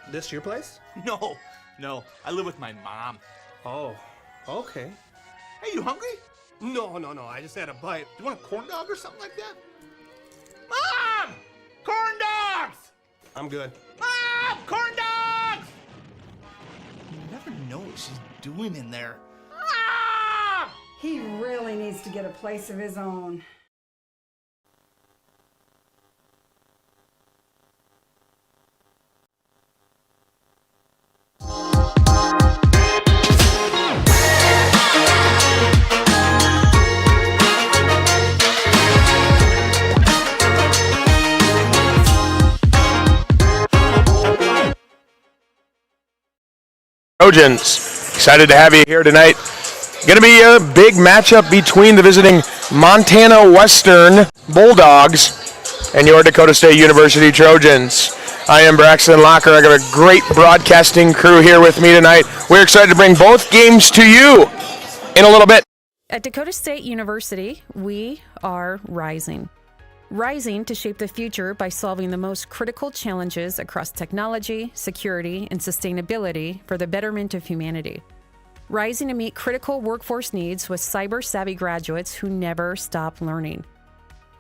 This your place? No. I live with my mom. Oh, okay. Hey, you hungry? No. I just had a bite. You want a corn dog or something like that? Mom! Corn dogs! I'm good. Mom! Corn dogs! You never know what she's doing in there. Mom! He really needs to get a place of his own. Trojans, excited to have you here tonight. Going to be a big matchup between the visiting Montana Western Bulldogs and your Dakota State University Trojans. I am Braxton Locker. I got a great broadcasting crew here with me tonight. We're excited to bring both games to you in a little bit. At Dakota State University, we are rising. Rising to shape the future by solving the most critical challenges across technology, security, and sustainability for the betterment of humanity. Rising to meet critical workforce needs with cyber-savvy graduates who never stop learning.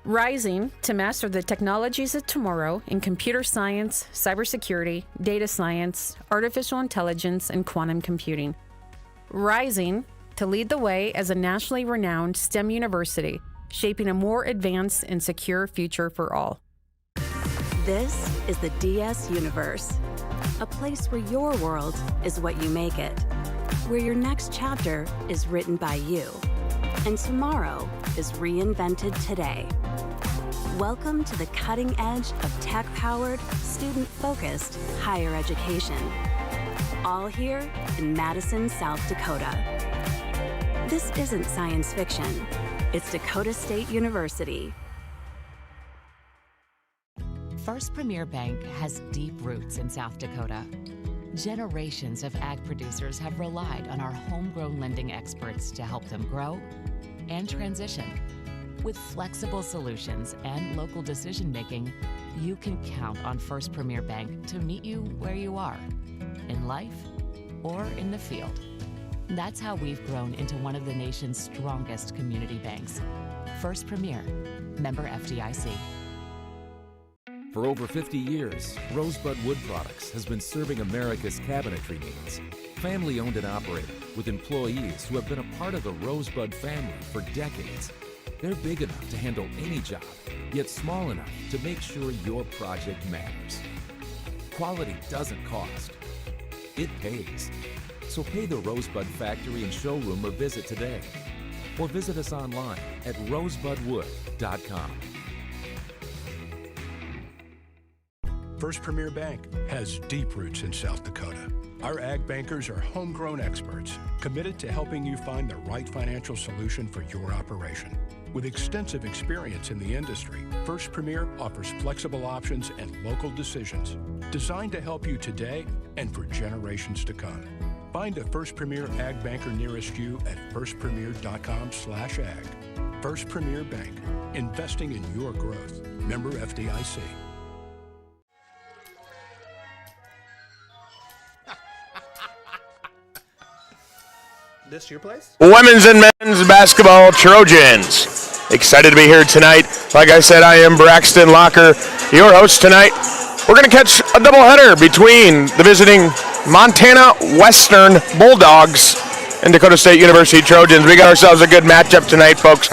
Rising to master the technologies of tomorrow in computer science, cybersecurity, data science, artificial intelligence, and quantum computing. Rising to lead the way as a nationally renowned STEM university, shaping a more advanced and secure future for all. This is the DS Universe, a place where your world is what you make it, where your next chapter is written by you, and tomorrow is reinvented today. Welcome to the cutting edge of tech-powered, student-focused higher education. All here in Madison, South Dakota. This isn't science fiction. It's Dakota State University. First Premier Bank has deep roots in South Dakota. Generations of ag producers have relied on our homegrown lending experts to help them grow and transition. With flexible solutions and local decision-making, you can count on First Premier Bank to meet you where you are, in life or in the field. That's how we've grown into one of the nation's strongest community banks. First Premier, member FDIC. For over 50 years, Rosebud Wood Products has been serving America's cabinetry needs. Family owned and operated, with employees who have been a part of the Rosebud family for decades. They're big enough to handle any job, yet small enough to make sure your project matters. Quality doesn't cost. It pays. So pay the Rosebud Factory and Showroom a visit today. Or visit us online at rosebudwood.com. First Premier Bank has deep roots in South Dakota. Our ag bankers are homegrown experts committed to helping you find the right financial solution for your operation. With extensive experience in the industry, First Premier offers flexible options and local decisions designed to help you today and for generations to come. Find a First Premier Ag Banker nearest you at firstpremier.com/ag. First Premier Bank, investing in your growth. Member FDIC. This your place? Women's and men's basketball Trojans. Excited to be here tonight. Like I said, I am Braxton Locker, your host tonight. We're going to catch a doubleheader between the visiting Montana Western Bulldogs and Dakota State University Trojans. We got ourselves a good matchup tonight, folks.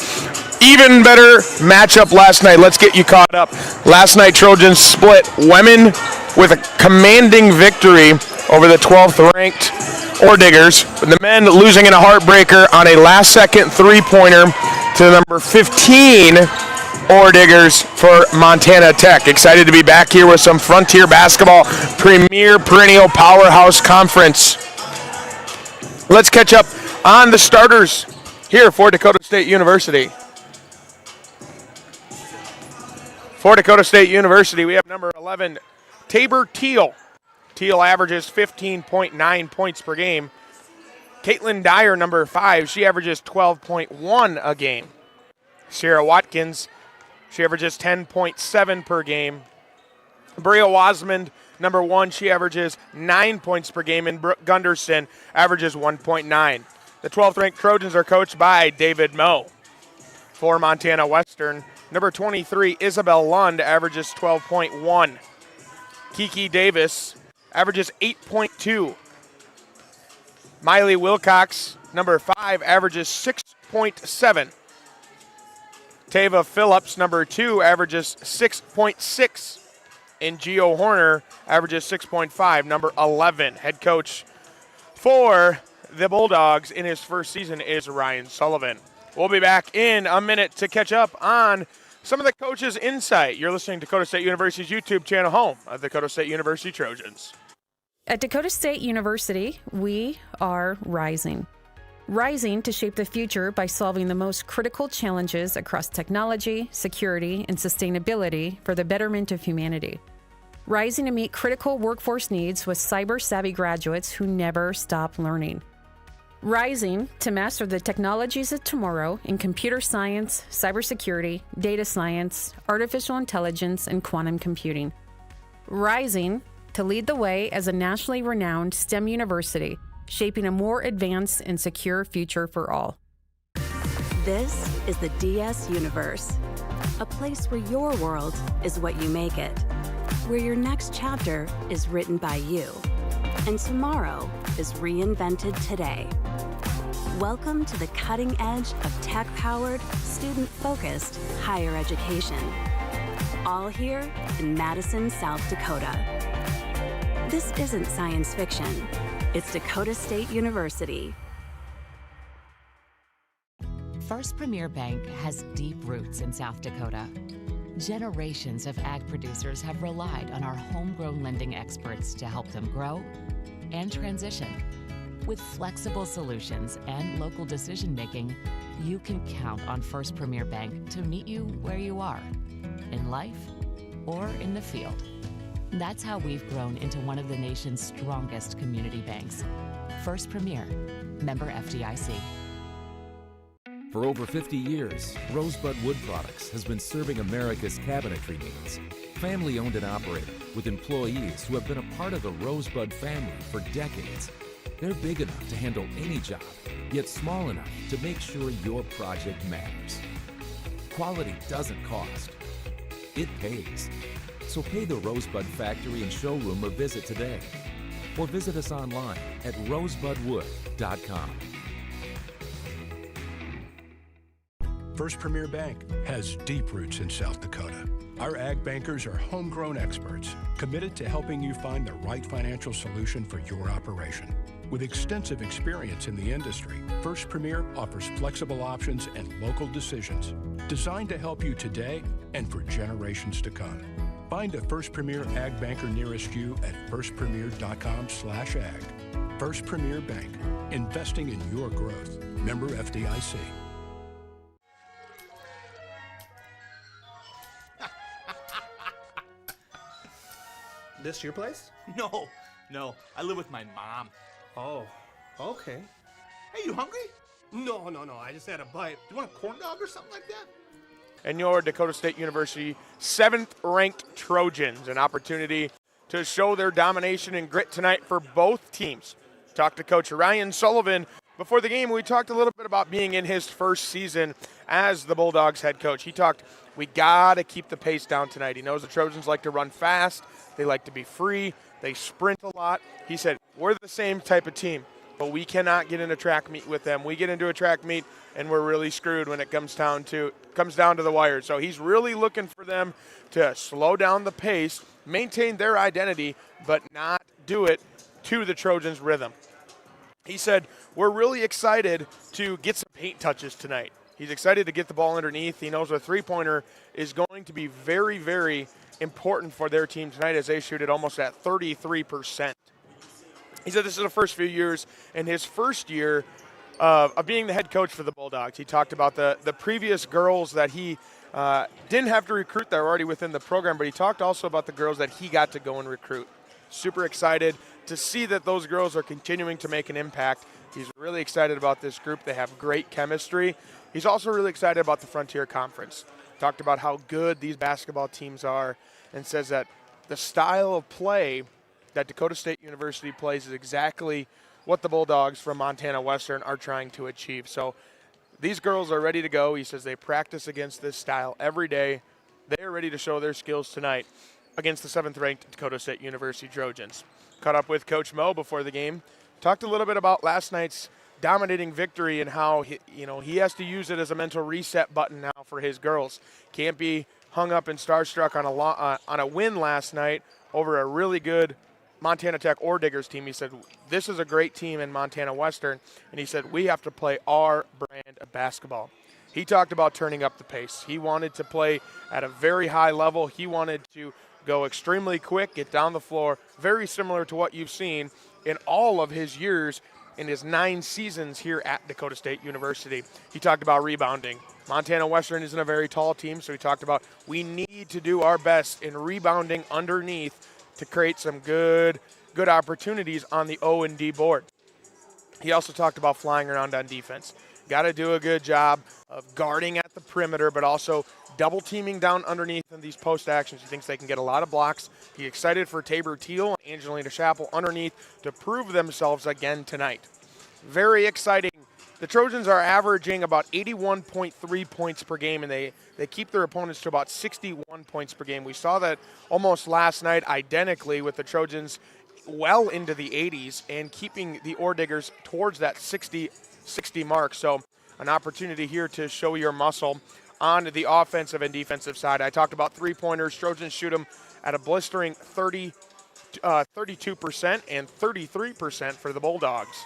Even better matchup last night. Let's get you caught up. Last night, Trojans split women with a commanding victory over the 12th ranked Diggers, with the men losing in a heartbreaker on a last-second three-pointer to number 15 Diggers for Montana Tech. Excited to be back here with some Frontier Basketball Premier Perennial Powerhouse Conference. Let's catch up on the starters here for Dakota State University. For Dakota State University, we have number 11, Tabor Teal. Teal averages 15.9 points per game. Caitlin Dyer, number 5, she averages 12.1 a game. Sierra Watkins, she averages 10.7 per game. Bria Wasmond, number 1, she averages 9 points per game, and Brooke Gunderson averages 1.9. The 12th ranked Trojans are coached by David Moe. For Montana Western, number 23, Isabel Lund, averages 12.1. Kiki Davis averages 8.2. Miley Wilcox, number 5, averages 6.7. Tava Phillips, number 2, averages 6.6. And Gio Horner averages 6.5, number 11. Head coach for the Bulldogs in his first season is Ryan Sullivan. We'll be back in a minute to catch up on some of the coaches' insight. You're listening to Dakota State University's YouTube channel, home of the Dakota State University Trojans. At Dakota State University, we are rising. Rising to shape the future by solving the most critical challenges across technology, security, and sustainability for the betterment of humanity. Rising to meet critical workforce needs with cyber-savvy graduates who never stop learning. Rising to master the technologies of tomorrow in computer science, cybersecurity, data science, artificial intelligence, and quantum computing. Rising to lead the way as a nationally renowned STEM university, shaping a more advanced and secure future for all. This is the DS Universe, a place where your world is what you make it, where your next chapter is written by you, and tomorrow is reinvented today. Welcome to the cutting edge of tech-powered, student-focused higher education. All here in Madison, South Dakota. This isn't science fiction. It's Dakota State University. First Premier Bank has deep roots in South Dakota. Generations of ag producers have relied on our homegrown lending experts to help them grow and transition. With flexible solutions and local decision-making, you can count on First Premier Bank to meet you where you are, in life or in the field. That's how we've grown into one of the nation's strongest community banks. First Premier, member FDIC. For over 50 years, Rosebud Wood Products has been serving America's cabinetry needs. Family owned and operated, with employees who have been a part of the Rosebud family for decades. They're big enough to handle any job, yet small enough to make sure your project matters. Quality doesn't cost. It pays. So pay the Rosebud Factory and Showroom a visit today. Or visit us online at rosebudwood.com. First Premier Bank has deep roots in South Dakota. Our ag bankers are homegrown experts committed to helping you find the right financial solution for your operation. With extensive experience in the industry, First Premier offers flexible options and local decisions designed to help you today and for generations to come. Find a First Premier Ag Banker nearest you at firstpremier.com/ag. First Premier Bank, investing in your growth. Member FDIC. This your place? No. I live with my mom. Oh, okay. Hey, you hungry? No. I just had a bite. Do you want a corn dog or something like that? And your Dakota State University 7th-ranked Trojans, an opportunity to show their domination and grit tonight for both teams. Talked to Coach Ryan Sullivan before the game. We talked a little bit about being in his first season as the Bulldogs head coach. He talked, we got to keep the pace down tonight. He knows the Trojans like to run fast. They like to be free. They sprint a lot. He said, we're the same type of team, but we cannot get in a track meet with them. We get into a track meet, and we're really screwed when it comes down to the wire. So he's really looking for them to slow down the pace, maintain their identity, but not do it to the Trojans' rhythm. He said, we're really excited to get some paint touches tonight. He's excited to get the ball underneath. He knows a three-pointer is going to be very, very important for their team tonight as they shoot it almost at 33%. He said this is the first few years in his first year of being the head coach for the Bulldogs. He talked about the previous girls that he didn't have to recruit that were already within the program, but he talked also about the girls that he got to go and recruit. Super excited to see that those girls are continuing to make an impact. He's really excited about this group. They have great chemistry. He's also really excited about the Frontier Conference. Talked about how good these basketball teams are and says that the style of play that Dakota State University plays is exactly what the Bulldogs from Montana Western are trying to achieve. So these girls are ready to go. He says they practice against this style every day. They are ready to show their skills tonight against the 7th-ranked Dakota State University Trojans. Caught up with Coach Mo before the game. Talked a little bit about last night's dominating victory and how he has to use it as a mental reset button now for his girls. Can't be hung up and starstruck on a win last night over a really good Montana Tech Ore Diggers team. He said, this is a great team in Montana Western, and he said, we have to play our brand of basketball. He talked about turning up the pace. He wanted to play at a very high level. He wanted to go extremely quick, get down the floor, very similar to what you've seen in all of his years in his 9 seasons here at Dakota State University. He talked about rebounding. Montana Western isn't a very tall team, so he talked about we need to do our best in rebounding underneath to create some good opportunities on the O and D board. He also talked about flying around on defense. Got to do a good job of guarding at the perimeter, but also double teaming down underneath in these post actions. He thinks they can get a lot of blocks. He's excited for Tabor Teal and Angelina Chappell underneath to prove themselves again tonight. Very exciting. The Trojans are averaging about 81.3 points per game, and they keep their opponents to about 61 points per game. We saw that almost last night identically with the Trojans well into the 80s and keeping the Ore Diggers towards that 60 mark. So an opportunity here to show your muscle on the offensive and defensive side. I talked about three-pointers. Trojans shoot them at a blistering 32% and 33% for the Bulldogs.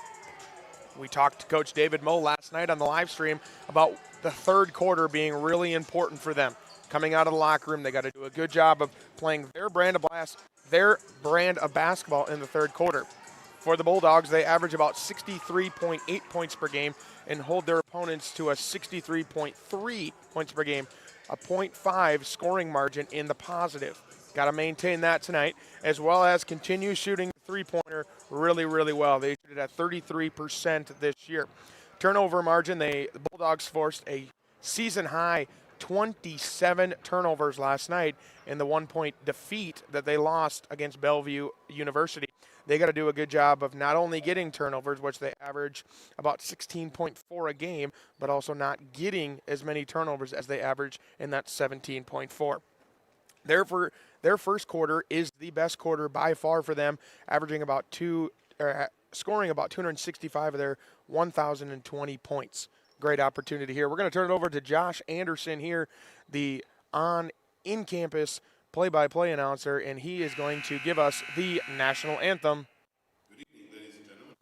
We talked to Coach David Moe last night on the live stream about the third quarter being really important for them. Coming out of the locker room, they got to do a good job of playing their brand of basketball in the third quarter. For the Bulldogs, they average about 63.8 points per game and hold their opponents to a 63.3 points per game, a 0.5 scoring margin in the positive. Got to maintain that tonight, as well as continue shooting the three-pointer really, really well. They shoot it at 33% this year. Turnover margin, the Bulldogs forced a season-high 27 turnovers last night in the one-point defeat that they lost against Bellevue University. They got to do a good job of not only getting turnovers, which they average about 16.4 a game, but also not getting as many turnovers as they average in that 17.4. Therefore, their first quarter is the best quarter by far for them, averaging about scoring about 265 of their 1,020 points. Great opportunity here. We're going to turn it over to Josh Anderson here, the in-campus play-by-play announcer, and he is going to give us the national anthem. Good evening, ladies and gentlemen.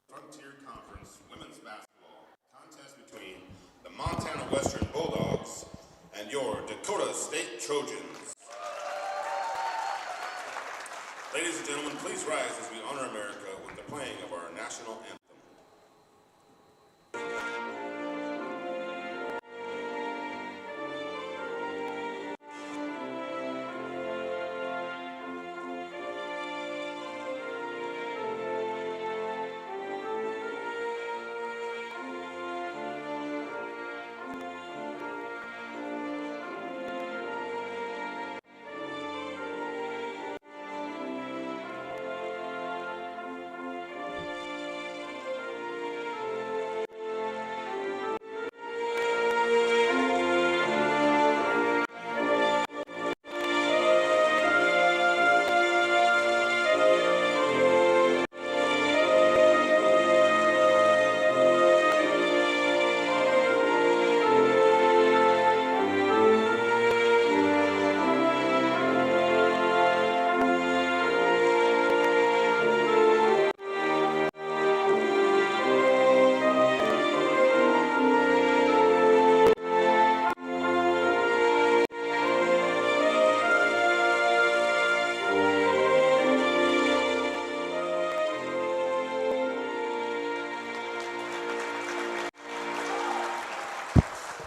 Frontier Conference women's basketball contest between the Montana Western Bulldogs and your Dakota State Trojans. Ladies and gentlemen, please rise as we honor America with the playing of our national anthem.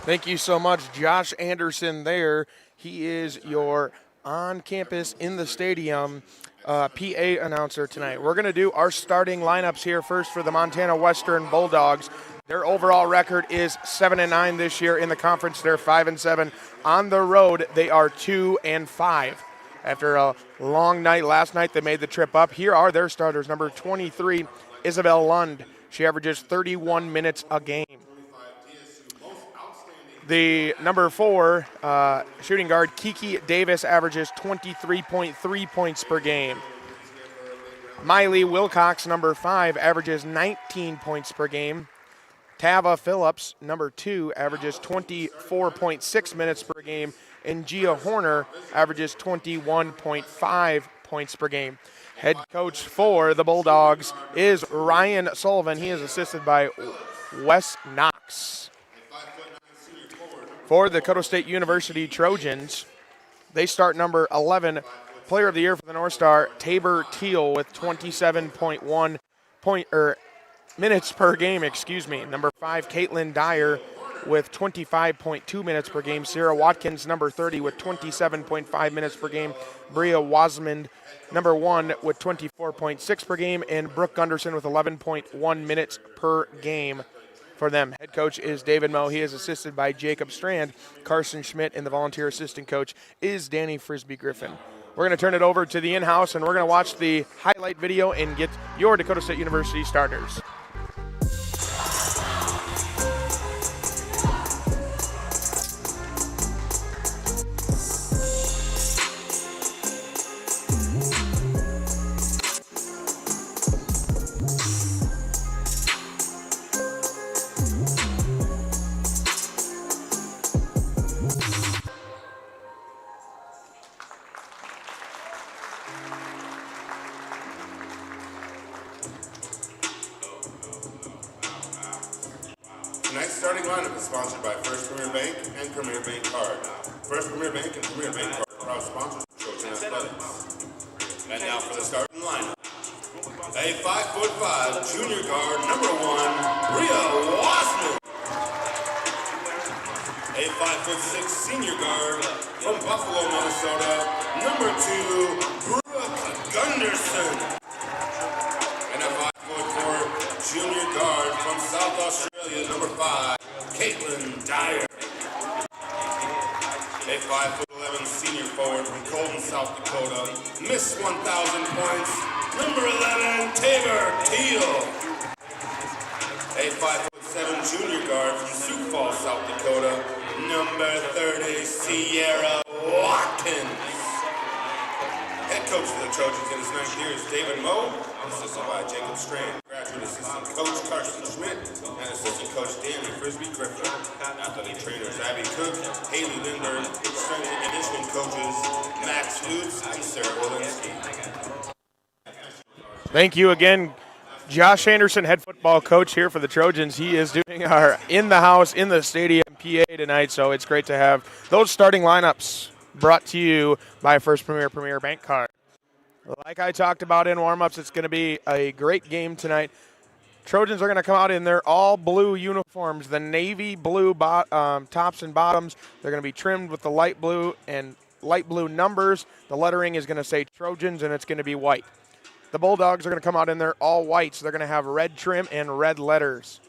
Thank you so much, Josh Anderson there. He is your on-campus, in the stadium PA announcer tonight. We're going to do our starting lineups here first for the Montana Western Bulldogs. Their overall record is 7-9 this year in the conference. They're 5-7. On the road, they are 2-5. After a long night last night, they made the trip up. Here are their starters. Number 23, Isabel Lund. She averages 31 minutes a game. The number 4 shooting guard, Kiki Davis, averages 23.3 points per game. Miley Wilcox, number 5, averages 19 points per game. Tava Phillips, number 2, averages 24.6 minutes per game. And Gia Horner averages 21.5 points per game. Head coach for the Bulldogs is Ryan Sullivan. He is assisted by Wes Knox. For the Dakota State University Trojans, they start number 11, Player of the Year for the North Star, Tabor Teal, with 27.1 minutes per game. Number 5, Caitlin Dyer, with 25.2 minutes per game. Sarah Watkins, number 30, with 27.5 minutes per game. Bria Wasmond, number 1, with 24.6 per game. And Brooke Gunderson with 11.1 minutes per game for them. Head coach is David Moe. He is assisted by Jacob Strand, Carson Schmidt, and the volunteer assistant coach is Danny Frisbee Griffin. We're going to turn it over to the in-house, and we're going to watch the highlight video and get your Dakota State University starters. Tonight's starting lineup is sponsored by First Premier Bank and Premier Bank Card. First Premier Bank and Premier Bank Card are proud sponsors of Trojan Athletics. And now for the starting lineup. A 5'5" junior guard, number 1, Bria Wasman. A 5'6" senior guard from Buffalo, Minnesota, number 2, Brooke Gunderson. And a 5'4" junior guard from South Australia, number 5, Caitlin Dyer. A 5'11" senior forward from Colton, South Dakota, Miss 1,000 points, number 11, Tabor Teal. A 5'7" junior guard from Sioux Falls, South Dakota, number 30, Sierra Watkins. Head coach for the Trojans in his 9th year is David Moe, assisted by Jacob Strand, graduate assistant coach Carson Schmidt, and assistant coach Danny Frisbee Griffin. Athletic trainers Abby Cook, Haley Linder, strength and conditioning coaches Max Lutz and Sarah Walensky. Thank you again, Josh Anderson, head football coach here for the Trojans. He is doing our in the house, in the stadium PA tonight, so it's great to have those starting lineups brought to you by First Premier Bank Card. Like I talked about in warm-ups, it's going to be a great game tonight. Trojans are going to come out in their all-blue uniforms, the navy blue tops and bottoms. They're going to be trimmed with the light blue and light blue numbers. The lettering is going to say Trojans, and it's going to be white. The Bulldogs are going to come out in their all-white, so they're going to have red trim and red letters.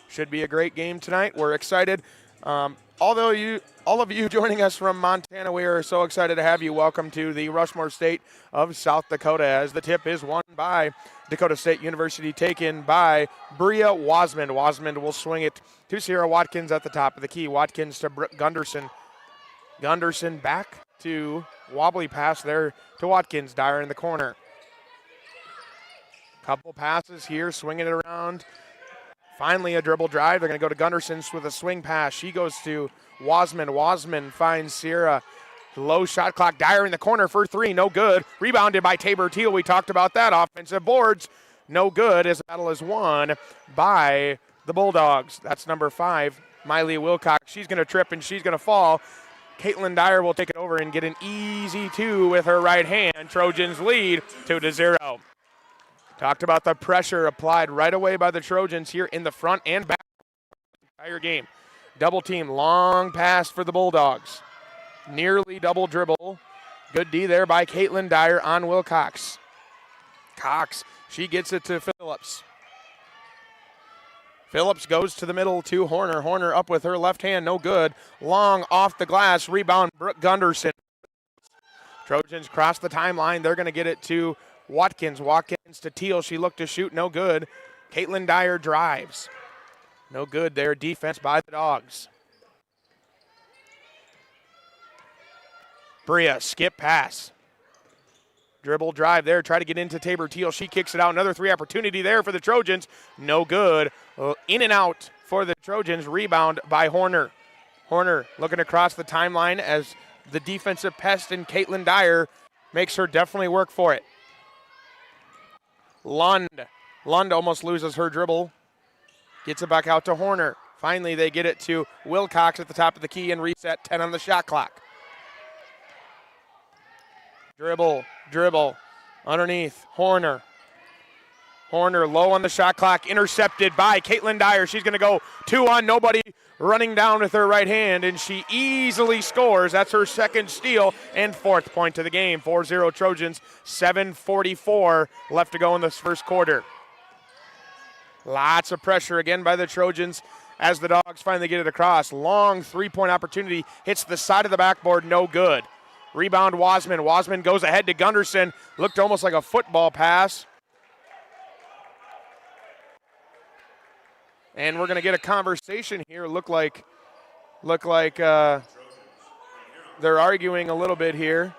Should be a great game tonight. We're excited. All of you joining us from Montana, we are so excited to have you. Welcome to the Rushmore State of South Dakota, as the tip is won by Dakota State University, taken by Bria Wasmond. Wasmond will swing it to Sierra Watkins at the top of the key. Watkins to Gunderson. Gunderson back to wobbly pass there to Watkins. Dyer in the corner. Couple passes here, swinging it around. Finally, a dribble drive. They're going to go to Gunderson with a swing pass. She goes to Wasman. Wasman finds Sierra. Low shot clock. Dyer in the corner for 3. No good. Rebounded by Tabor Teal. We talked about that. Offensive boards. No good, as the battle is won by the Bulldogs. That's number 5, Miley Wilcox. She's going to trip and she's going to fall. Caitlin Dyer will take it over and get an easy 2 with her right hand. Trojans lead 2-0. Talked about the pressure applied right away by the Trojans here in the front and back the entire game. Double team, long pass for the Bulldogs. Nearly double dribble. Good D there by Caitlin Dyer on Wilcox. Cox, she gets it to Phillips. Phillips goes to the middle to Horner. Horner up with her left hand, no good. Long off the glass, rebound Brooke Gunderson. Trojans cross the timeline. They're going to get it to Watkins. Watkins to Teal. She looked to shoot. No good. Caitlin Dyer drives. No good there. Defense by the Dogs. Bria, skip pass. Dribble drive there. Try to get into Tabor Teal. She kicks it out. Another three opportunity there for the Trojans. No good. In and out for the Trojans. Rebound by Horner. Horner looking across the timeline as the defensive pest in Caitlin Dyer makes her definitely work for it. Lund almost loses her dribble. Gets it back out to Horner. Finally, they get it to Wilcox at the top of the key and reset. 10 on the shot clock. Dribble. Underneath, Horner. Horner low on the shot clock, intercepted by Caitlin Dyer. She's going to go 2 on nobody, running down with her right hand, and she easily scores. That's her second steal and 4th point to the game. 4-0 Trojans, 7:44 left to go in this first quarter. Lots of pressure again by the Trojans as the Dogs finally get it across. Long 3-point opportunity, hits the side of the backboard, no good. Rebound Wasman. Wasman goes ahead to Gunderson. Looked almost like a football pass. And we're going to get a conversation here. Look like they're arguing a little bit here.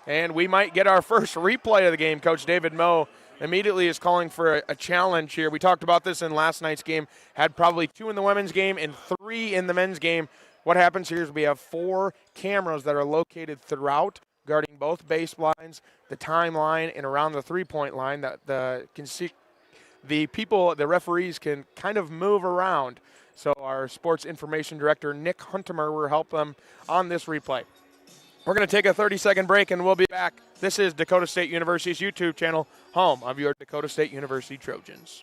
And we might get our first replay of the game. Coach David Moe immediately is calling for a challenge here. We talked about this in last night's game. Had probably 2 in the women's game and 3 in the men's game. What happens here is we have 4 cameras that are located throughout, guarding both baselines, the timeline, and around the 3-point line that the referees can kind of move around. So our sports information director, Nick Huntemer, will help them on this replay. We're going to take a 30-second break, and we'll be back. This is Dakota State University's YouTube channel, home of your Dakota State University Trojans.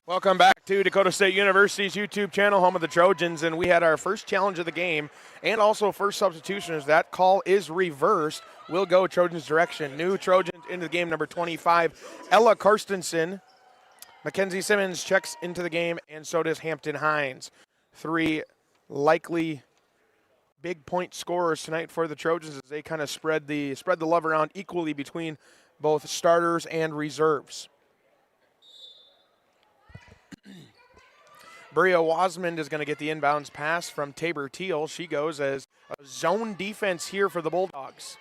Welcome back to Dakota State University's YouTube channel, home of the Trojans, and we had our first challenge of the game and also first substitution. As that call is reversed, we'll go Trojans' direction. New Trojans into the game, number 25, Ella Karstensen. Mackenzie Simmons checks into the game, and so does Hampton Hines. 3 likely big point scorers tonight for the Trojans as they kind of spread the love around equally between both starters and reserves. Bria Wasmond is going to get the inbounds pass from Tabor Teal. She goes as a zone defense here for the Bulldogs.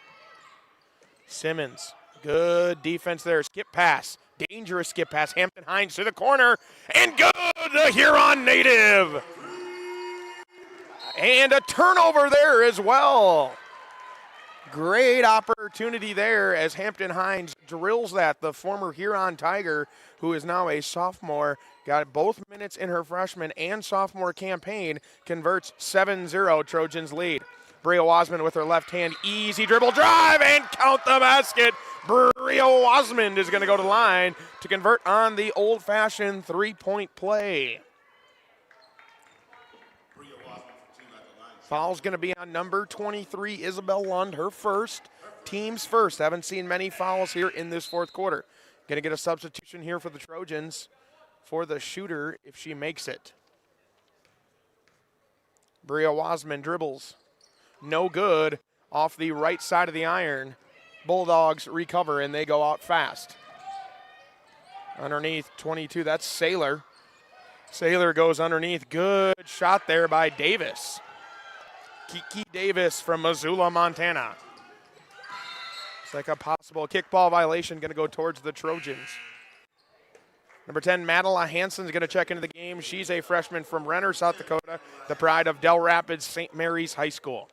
Simmons, good defense there. Skip pass, dangerous skip pass. Hampton Hines to the corner, and good, the Huron native. And a turnover there as well. Great opportunity there as Hampton Hines drills that. The former Huron Tiger, who is now a sophomore, got both minutes in her freshman and sophomore campaign, converts 7-0 Trojans lead. Bria Wasman with her left hand, easy dribble drive, and count the basket. Bria Wasman is going to go to the line to convert on the old-fashioned 3-point play. Foul's going to be on number 23, Isabel Lund, her first, team's first. Haven't seen many fouls here in this fourth quarter. Going to get a substitution here for the Trojans for the shooter if she makes it. Bria Wasman dribbles. No good off the right side of the iron. Bulldogs recover and they go out fast. Underneath 22, that's Saylor. Saylor goes underneath. Good shot there by Davis. Kiki Davis from Missoula, Montana. It's like a possible kickball violation going to go towards the Trojans. Number 10, Madeline Hansen is going to check into the game. She's a freshman from Renner, South Dakota, the pride of Del Rapids St. Mary's High School.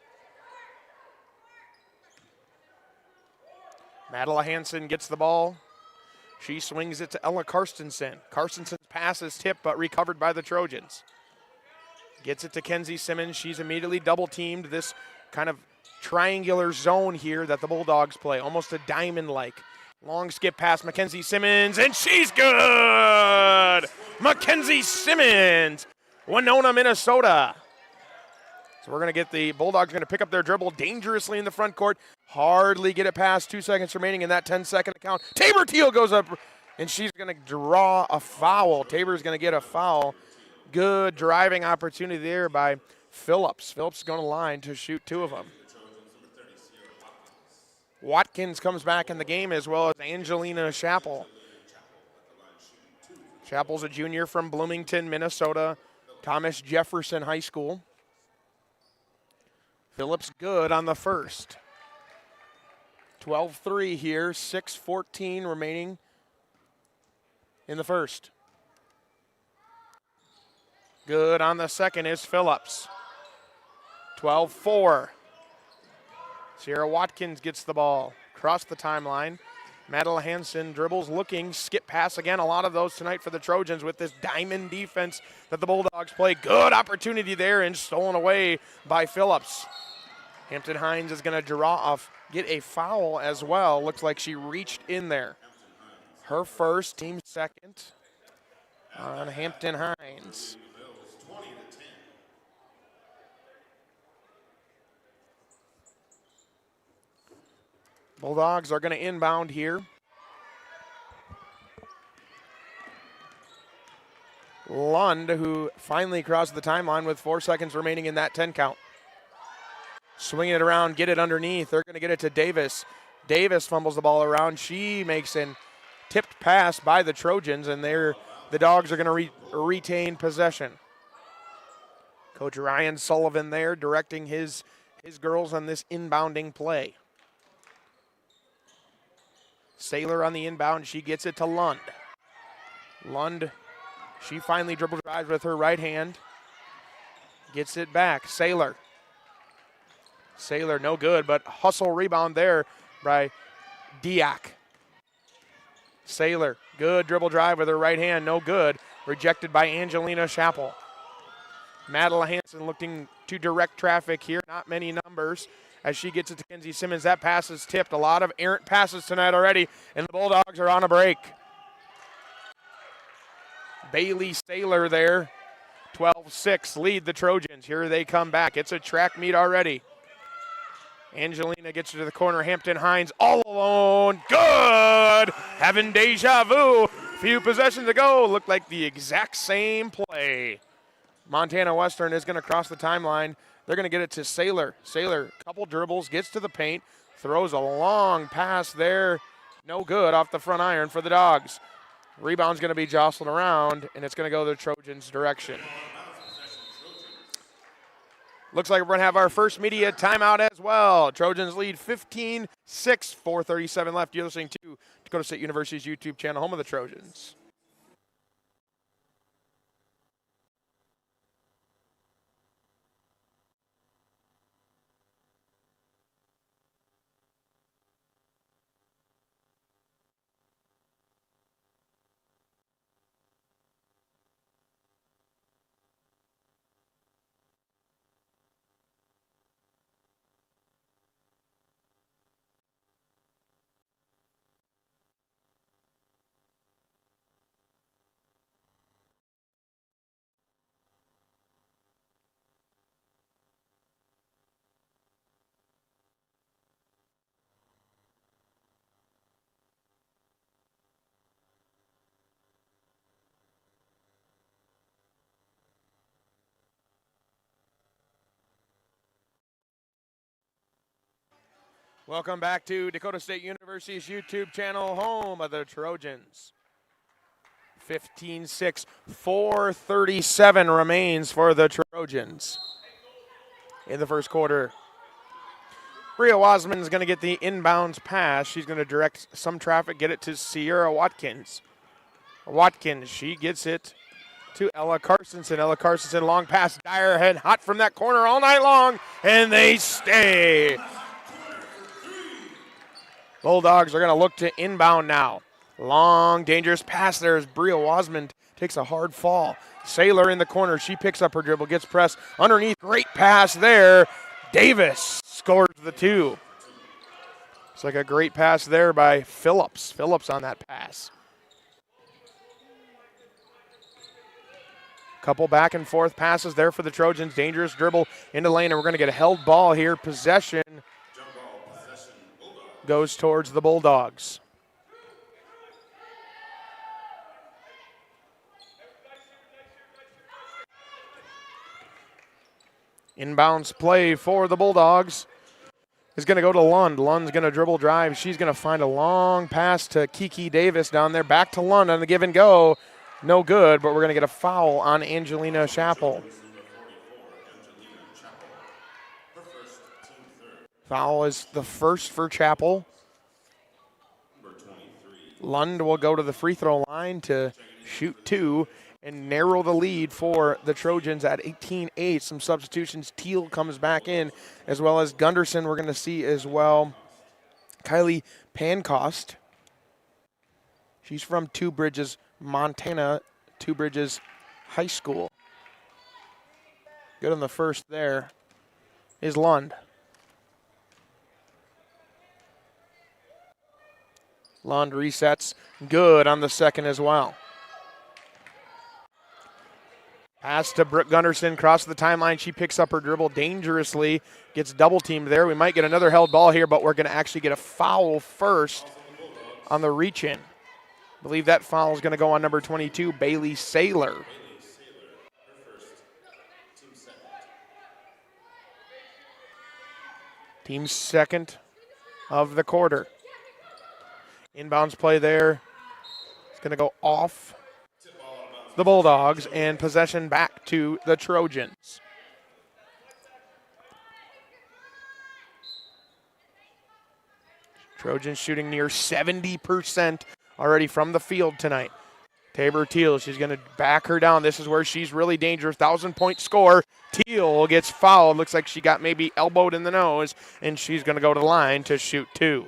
Madeline Hansen gets the ball. She swings it to Ella Karstensen. Karstensen's pass is tipped but recovered by the Trojans. Gets it to Kenzie Simmons. She's immediately double-teamed. This kind of triangular zone here that the Bulldogs play, almost a diamond-like. Long skip past Mackenzie Simmons, and she's good! Mackenzie Simmons, Winona, Minnesota. So we're going to get the Bulldogs going to pick up their dribble dangerously in the front court. Hardly get it past 2 seconds remaining in that 10-second account. Tabor Teal goes up, and she's going to draw a foul. Tabor's going to get a foul. Good driving opportunity there by Phillips. Phillips is going to line to shoot 2 of them. Watkins comes back in the game as well as Angelina Chappell. Chappell's a junior from Bloomington, Minnesota, Thomas Jefferson High School. Phillips good on the first. 12-3 here, 6:14 remaining in the first. Good on the second is Phillips. 12-4. Sierra Watkins gets the ball across the timeline. Madeline Hansen dribbles, looking, skip pass again. A lot of those tonight for the Trojans with this diamond defense that the Bulldogs play. Good opportunity there and stolen away by Phillips. Hampton Hines is going to get a foul as well. Looks like she reached in there. Her first, team second on Hampton Hines. Bulldogs are going to inbound here. Lund, who finally crossed the timeline with 4 seconds remaining in that 10 count. Swinging it around, get it underneath. They're going to get it to Davis. Davis fumbles the ball around. She makes a tipped pass by the Trojans, and the Dogs are going to retain possession. Coach Ryan Sullivan there directing his girls on this inbounding play. Saylor on the inbound. She gets it to Lund. Lund, she finally dribble drives with her right hand. Gets it back. Saylor. Saylor, no good, but hustle rebound there by Diak. Saylor, good dribble drive with her right hand, no good. Rejected by Angelina Chappell. Madeline Hansen looking to direct traffic here. Not many numbers as she gets it to Kenzie Simmons. That pass is tipped. A lot of errant passes tonight already, and the Bulldogs are on a break. Bailey Saylor there. 12-6 lead the Trojans. Here they come back. It's a track meet already. Angelina gets it to the corner. Hampton Hines all alone. Good! Having deja vu. Few possessions ago. Looked like the exact same play. Montana Western is going to cross the timeline. They're going to get it to Saylor. Saylor, couple dribbles, gets to the paint, throws a long pass there. No good off the front iron for the Dogs. Rebound's going to be jostled around, and it's going to go the Trojans' direction. Looks like we're going to have our first media timeout as well. Trojans lead 15-6, 4:37 left. You're listening to Dakota State University's YouTube channel, home of the Trojans. Welcome back to Dakota State University's YouTube channel, home of the Trojans. 15-6, 4:37 remains for the Trojans in the first quarter. Bria Wasman is going to get the inbounds pass. She's going to direct some traffic, get it to Sierra Watkins. Watkins, she gets it to Ella Carstensen. Ella Carstensen, long pass, Dyer head hot from that corner all night long, and they stay. Bulldogs are going to look to inbound now. Long, dangerous pass there as Bria Wasman takes a hard fall. Saylor in the corner. She picks up her dribble, gets pressed underneath. Great pass there. Davis scores the 2. It's like a great pass there by Phillips. Phillips on that pass. Couple back and forth passes there for the Trojans. Dangerous dribble into lane, and we're going to get a held ball here. Possession goes towards the Bulldogs. Inbounds play for the Bulldogs is going to go to Lund. Lund's going to dribble drive. She's going to find a long pass to Kiki Davis down there. Back to Lund on the give and go. No good, but we're going to get a foul on Angelina Chappell. Foul is the first for Chappell. Lund will go to the free throw line to shoot 2 and narrow the lead for the Trojans at 18-8. Some substitutions. Teal comes back in, as well as Gunderson. We're going to see as well Kylie Pancost. She's from Two Bridges, Montana, Two Bridges High School. Good on the first there is Lund. Lund resets. Good on the second as well. Pass to Brooke Gunderson, across the timeline. She picks up her dribble dangerously, gets double teamed there. We might get another held ball here, but we're going to actually get a foul first on the reach in. I believe that foul is going to go on number 22, Bailey Saylor. Team's second of the quarter. Inbounds play there. It's going to go off the Bulldogs, and possession back to the Trojans. Trojans shooting near 70% already from the field tonight. Tabor Teal, she's going to back her down. This is where she's really dangerous. 1,000-point score. Teal gets fouled. Looks like she got maybe elbowed in the nose, and she's going to go to the line to shoot 2.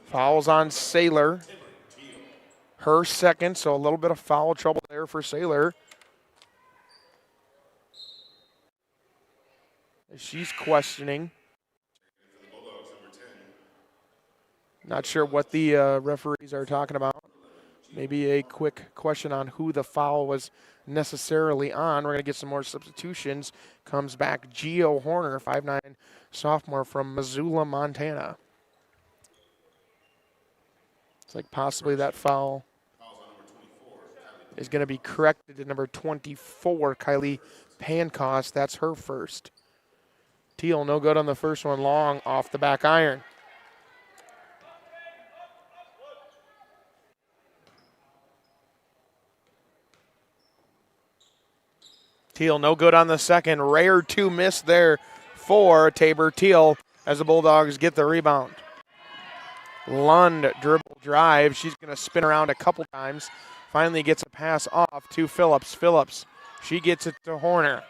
Fouls on Saylor. Her second, so a little bit of foul trouble there for Saylor. She's questioning. Not sure what the referees are talking about. Maybe a quick question on who the foul was necessarily on. We're going to get some more substitutions. Comes back Gio Horner, 5'9", sophomore from Missoula, Montana. It's like possibly that foul is going to be corrected to number 24, Kylie Pancost. That's her first. Teal, no good on the first one, long off the back iron. Teal, no good on the second. Rare 2 miss there for Tabor Teal as the Bulldogs get the rebound. Lund dribble drive. She's going to spin around a couple times. Finally gets a pass off to Phillips. Phillips, she gets it to Horner.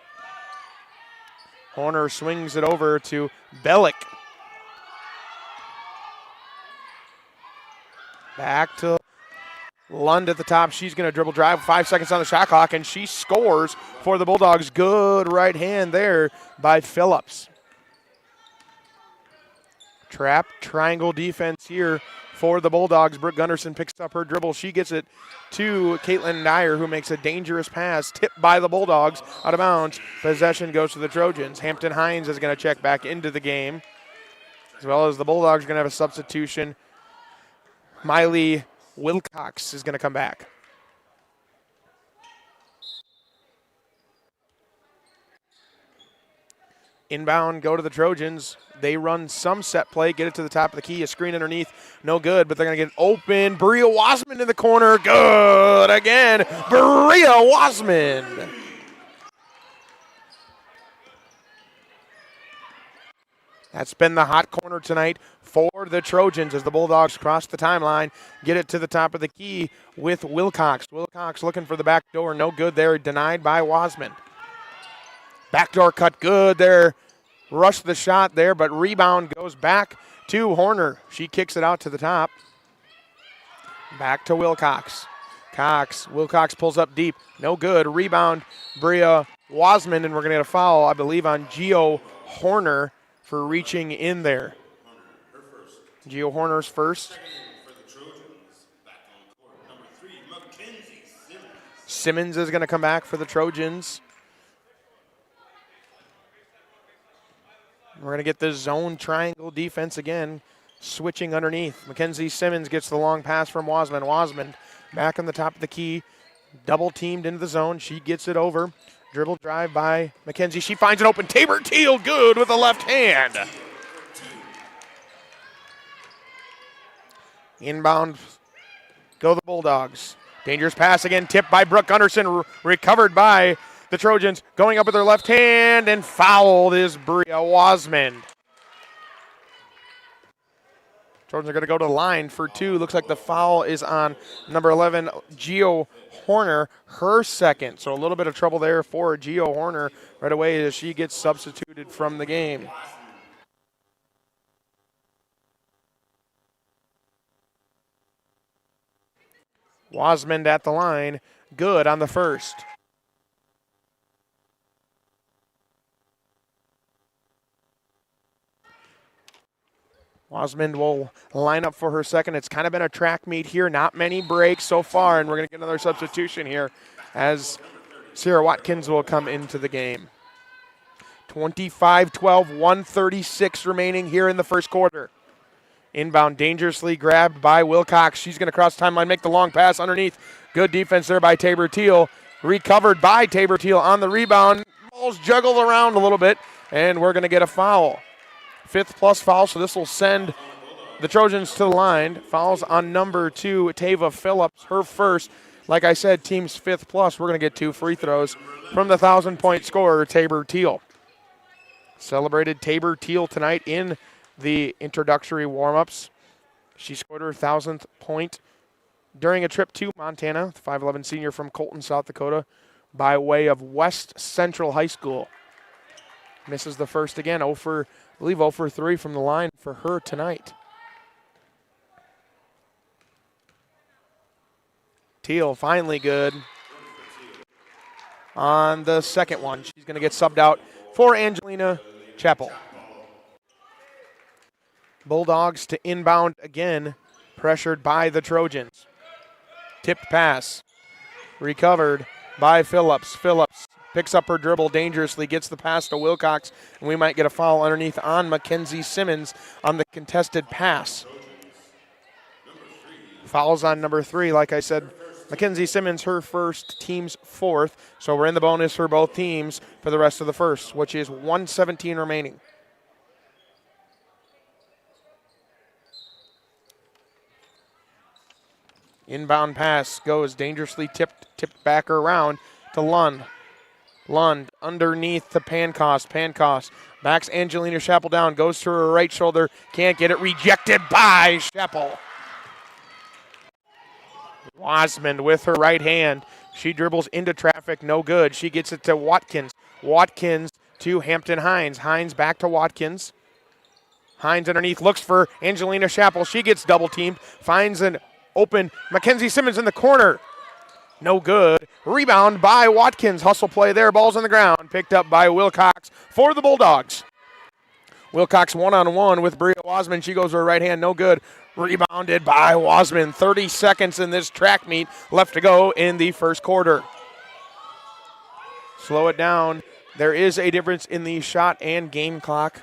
Horner swings it over to Bellick. Back to Lund at the top. She's going to dribble drive. 5 seconds on the shot clock, and she scores for the Bulldogs. Good right hand there by Phillips. Trap triangle defense here for the Bulldogs. Brooke Gunderson picks up her dribble. She gets it to Caitlin Dyer, who makes a dangerous pass. Tipped by the Bulldogs out of bounds. Possession goes to the Trojans. Hampton Hines is going to check back into the game, as well as the Bulldogs are going to have a substitution. Miley Wilcox is going to come back. Inbound, go to the Trojans. They run some set play, get it to the top of the key. A screen underneath, no good, but they're going to get open. Bria Wasman in the corner, good again. Bria Wasman. That's been the hot corner tonight for the Trojans as the Bulldogs cross the timeline, get it to the top of the key with Wilcox. Wilcox looking for the back door, no good there, denied by Wasman. Backdoor cut, good there. Rushed the shot there, but rebound goes back to Horner. She kicks it out to the top. Back to Wilcox. Wilcox pulls up deep. No good. Rebound, Bria Wasman, and we're going to get a foul, I believe, on Gio Horner for reaching in there. Gio Horner's first. Simmons is going to come back for the Trojans. We're going to get the zone triangle defense again, switching underneath. Mackenzie Simmons gets the long pass from Wasman. Wasman back on the top of the key, double teamed into the zone. She gets it over. Dribble drive by Mackenzie. She finds an open Tabor Teal, good with the left hand. Inbound go the Bulldogs. Dangerous pass again, tipped by Brooke Gunderson, recovered by the Trojans. Going up with their left hand, and fouled is Bria Wasman. Trojans are going to go to the line for two. Looks like the foul is on number 11, Gio Horner, her second. So a little bit of trouble there for Gio Horner right away as she gets substituted from the game. Wasmond at the line, good on the first. Wasmond will line up for her second. It's kind of been a track meet here, not many breaks so far, and we're going to get another substitution here as Sierra Watkins will come into the game. 25-12, 1:36 remaining here in the first quarter. Inbound dangerously grabbed by Wilcox. She's going to cross timeline, make the long pass underneath. Good defense there by Tabor Teal. Recovered by Tabor Teal on the rebound. Ball's juggled around a little bit, and we're going to get a foul. Fifth plus foul, so this will send the Trojans to the line. Fouls on number 2, Tava Phillips, her first. Like I said, team's fifth plus. We're going to get 2 free throws from the 1,000-point scorer, Tabor Teal. Celebrated Tabor Teal tonight in the introductory warm-ups. She scored her 1,000th point during a trip to Montana, the 5'11 senior from Colton, South Dakota, by way of West Central High School. Misses the first again, 0 for 3 from the line for her tonight. Teal finally good on the second one. She's going to get subbed out for Angelina Chappell. Bulldogs to inbound again, pressured by the Trojans. Tipped pass, recovered by Phillips. Phillips picks up her dribble dangerously, gets the pass to Wilcox, and we might get a foul underneath on Mackenzie Simmons on the contested pass. Fouls on number 3, like I said, Mackenzie Simmons, her first, team's fourth, so we're in the bonus for both teams for the rest of the first, which is 1:17 remaining. Inbound pass goes dangerously tipped back around to Lund. Lund underneath to Pancost. Pancost backs Angelina Chappell down, goes to her right shoulder, can't get it, rejected by Chappell. Wasmond with her right hand. She dribbles into traffic, no good. She gets it to Watkins. Watkins to Hampton Hines. Hines back to Watkins. Hines underneath, looks for Angelina Chappell. She gets double teamed, finds an open Mackenzie Simmons in the corner. No good. Rebound by Watkins. Hustle play there. Ball's on the ground. Picked up by Wilcox for the Bulldogs. Wilcox one-on-one with Bria Wasman. She goes to her right hand. No good. Rebounded by Wasman. 30 seconds in this track meet left to go in the first quarter. Slow it down. There is a difference in the shot and game clock.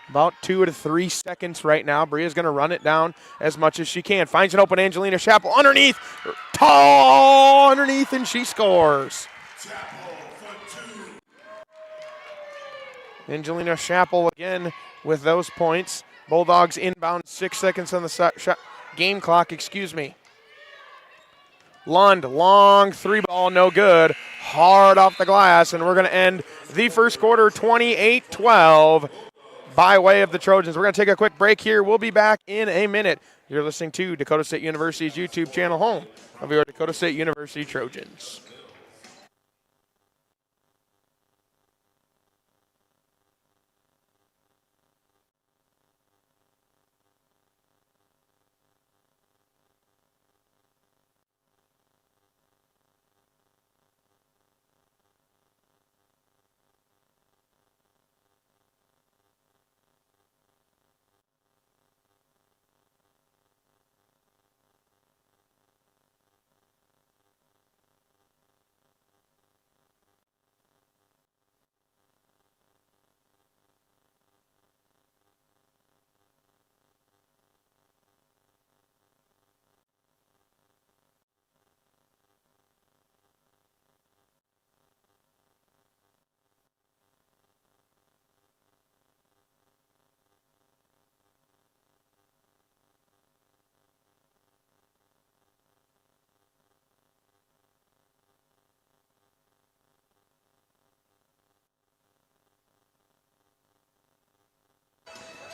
About 2 to 3 seconds right now. Bria's going to run it down as much as she can. Finds an open Angelina Chappell underneath. Tall underneath, and she scores. Angelina Chappell again with those points. Bulldogs inbound, 6 seconds on the game clock, Lund, long 3-ball, no good. Hard off the glass, and we're going to end the first quarter 28-12. By way of the Trojans. We're going to take a quick break here. We'll be back in a minute. You're listening to Dakota State University's YouTube channel, home of your Dakota State University Trojans.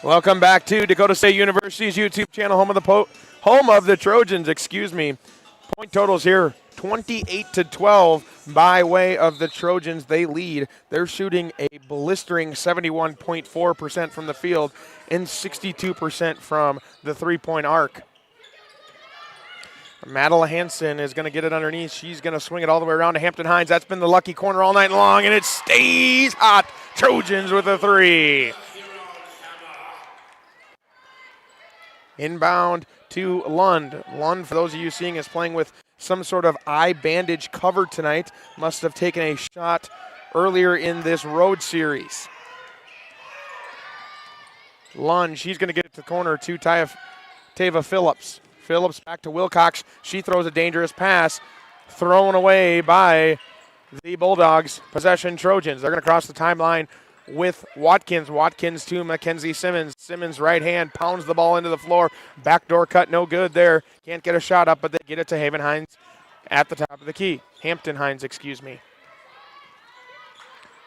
Welcome back to Dakota State University's YouTube channel, home of the Trojans, excuse me. Point totals here, 28-12 by way of the Trojans. They lead. They're shooting a blistering 71.4% from the field and 62% from the three-point arc. Madeline Hansen is going to get it underneath. She's going to swing it all the way around to Hampton Hines. That's been the lucky corner all night long, and it stays hot. Trojans with a three. Inbound to Lund. Lund, for those of you seeing, is playing with some sort of eye bandage cover tonight. Must have taken a shot earlier in this road series. Lund, she's going to get it to the corner to Tava Phillips. Phillips back to Wilcox. She throws a dangerous pass. Thrown away by the Bulldogs. Possession Trojans. They're going to cross the timeline with Watkins. Watkins to Mackenzie Simmons. Simmons right hand pounds the ball into the floor. Backdoor cut, no good there. Can't get a shot up, but they get it to Haven Hines at the top of the key. Hampton Hines, excuse me.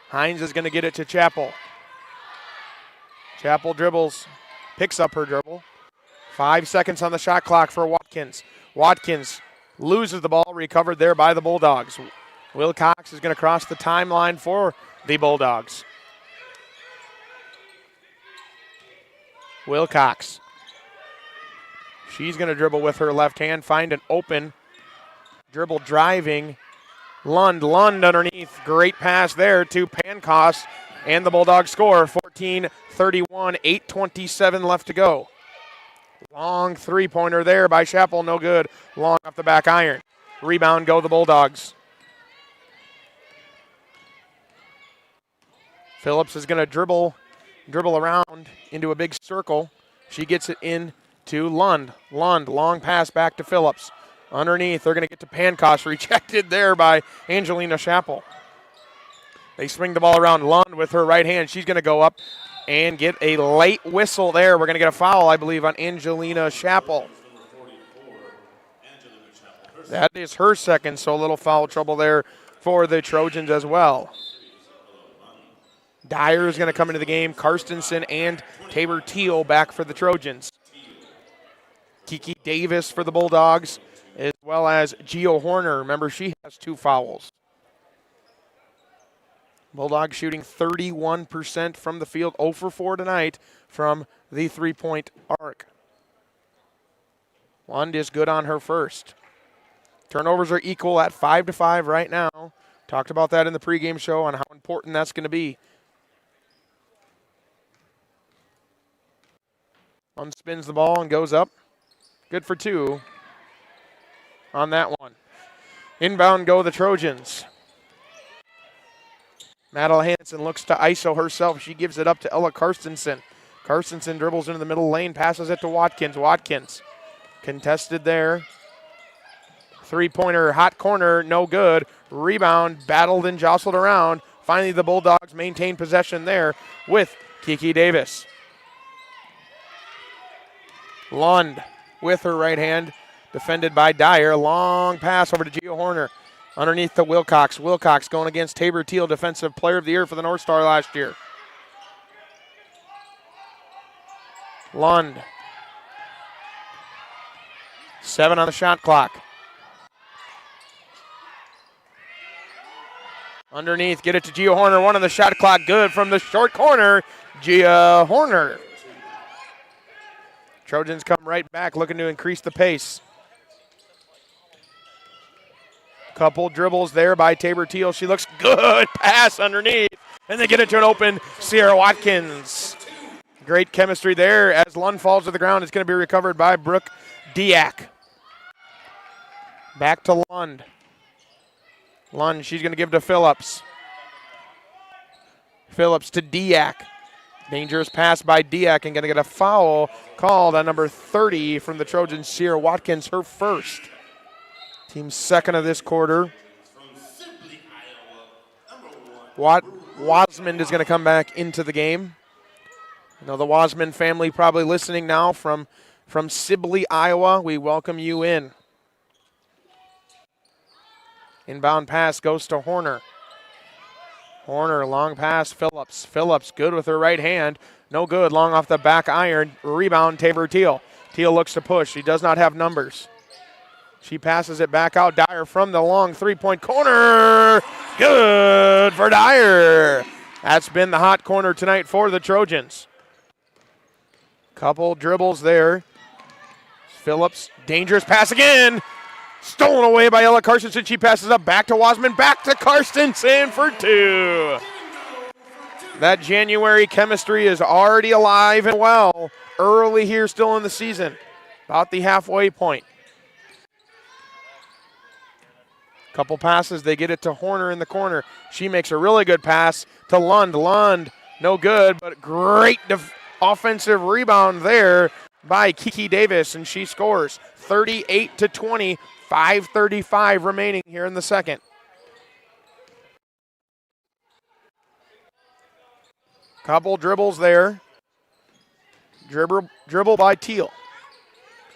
Hines is going to get it to Chappell. Chappell dribbles, picks up her dribble. 5 seconds on the shot clock for Watkins. Watkins loses the ball, recovered there by the Bulldogs. Wilcox is going to cross the timeline for the Bulldogs. Wilcox. She's going to dribble with her left hand, find an open dribble driving. Lund underneath. Great pass there to Pancos, and the Bulldogs score 14-31, 8:27 left to go. Long three-pointer there by Chappell, no good. Long off the back iron. Rebound go the Bulldogs. Phillips is going to dribble around into a big circle. She gets it in to Lund. Lund, long pass back to Phillips. Underneath, they're going to get to Pancos. Rejected there by Angelina Chappell. They swing the ball around. Lund with her right hand. She's going to go up and get a late whistle there. We're going to get a foul, I believe, on Angelina Chappell. That is her second, so a little foul trouble there for the Trojans as well. Dyer is going to come into the game. Karstensen and Tabor Teal back for the Trojans. Kiki Davis for the Bulldogs, as well as Gio Horner. Remember, she has 2 fouls. Bulldogs shooting 31% from the field, 0 for 4 tonight from the three-point arc. Lund is good on her first. Turnovers are equal at 5-5 right now. Talked about that in the pregame show on how important that's going to be. Lund spins the ball and goes up. Good for 2 on that one. Inbound go the Trojans. Madeline Hansen looks to ISO herself. She gives it up to Ella Karstensen. Karstensen dribbles into the middle lane, passes it to Watkins. Watkins contested there. Three-pointer, hot corner, no good. Rebound, battled and jostled around. Finally, the Bulldogs maintain possession there with Kiki Davis. Lund with her right hand, defended by Dyer. Long pass over to Gio Horner. Underneath to Wilcox. Wilcox going against Tabor Teal, Defensive Player of the Year for the North Star last year. Lund. 7 on the shot clock. Underneath, get it to Gio Horner. 1 on the shot clock, good from the short corner. Gia Horner. Trojans come right back, looking to increase the pace. Couple dribbles there by Tabor Teal. She looks good. Pass underneath. And they get it to an open Sierra Watkins. Great chemistry there as Lund falls to the ground. It's going to be recovered by Brooke Diak. Back to Lund. Lund, she's going to give to Phillips. Phillips to Diak. Dangerous pass by Diak and going to get a foul called on number 30 from the Trojans, Sierra Watkins, her first. Team's second of this quarter. Wasmond is going to come back into the game. I know the Wasmond family probably listening now from Sibley, Iowa. We welcome you in. Inbound pass goes to Horner. Horner, long pass, Phillips. Phillips, good with her right hand. No good, long off the back iron. Rebound, Tabor Teal. Teal looks to push. She does not have numbers. She passes it back out. Dyer from the long three-point corner. Good for Dyer. That's been the hot corner tonight for the Trojans. Couple dribbles there. Phillips, dangerous pass again. Stolen away by Ella Carstensen. She passes up back to Wasman, back to Carstensen for two. That January chemistry is already alive and well early here still in the season. About the halfway point. Couple passes, they get it to Horner in the corner. She makes a really good pass to Lund. Lund, no good, but great offensive rebound there by Kiki Davis, and she scores 38-20, 5:35 remaining here in the second. Couple dribbles there. Dribble by Teal.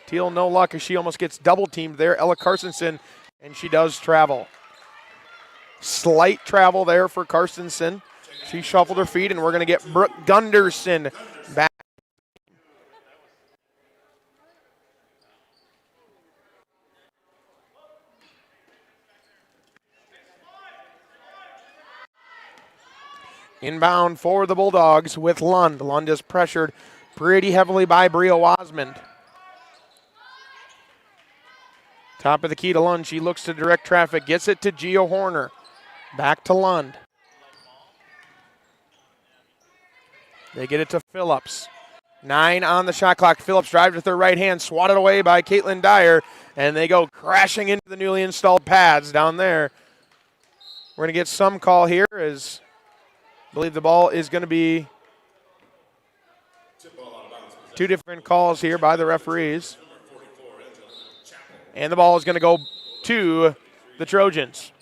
Teal no luck as she almost gets double teamed there. Ella Carstensen, and she does travel. Slight travel there for Carstensen. She shuffled her feet, and we're going to get Brooke Gunderson back. Inbound for the Bulldogs with Lund. Lund is pressured pretty heavily by Bria Wasmond. Top of the key to Lund. She looks to direct traffic. Gets it to Gio Horner. Back to Lund. They get it to Phillips. 9 on the shot clock. Phillips drives with her right hand. Swatted away by Caitlin Dyer. And they go crashing into the newly installed pads down there. We're going to get some call here as I believe the ball is going to be two different calls here by the referees. And the ball is going to go to the Trojans.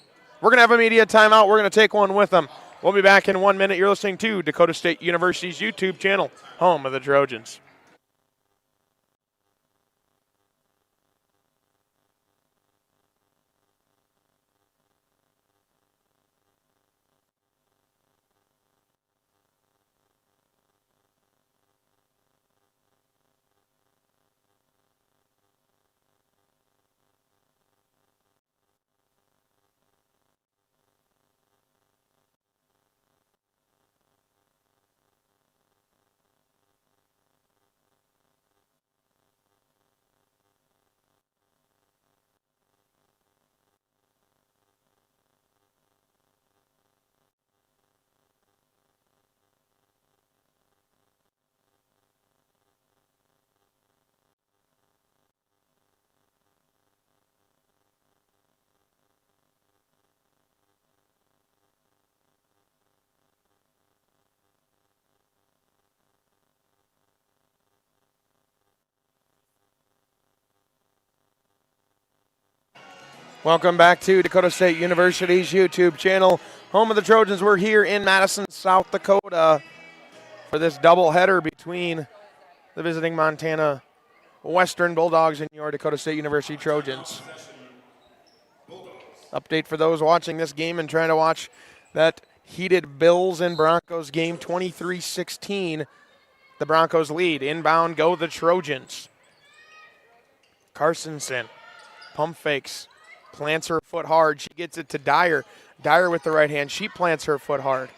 We're going to have a media timeout. We're going to take one with them. We'll be back in 1 minute. You're listening to Dakota State University's YouTube channel, home of the Trojans. Welcome back to Dakota State University's YouTube channel, home of the Trojans. We're here in Madison, South Dakota for this doubleheader between the visiting Montana Western Bulldogs and your Dakota State University Trojans. Update for those watching this game and trying to watch that heated Bills and Broncos game, 23-16. The Broncos lead. Inbound go the Trojans. Carstensen, pump fakes. Plants her foot hard. She gets it to Dyer. Dyer with the right hand. She plants her foot hard.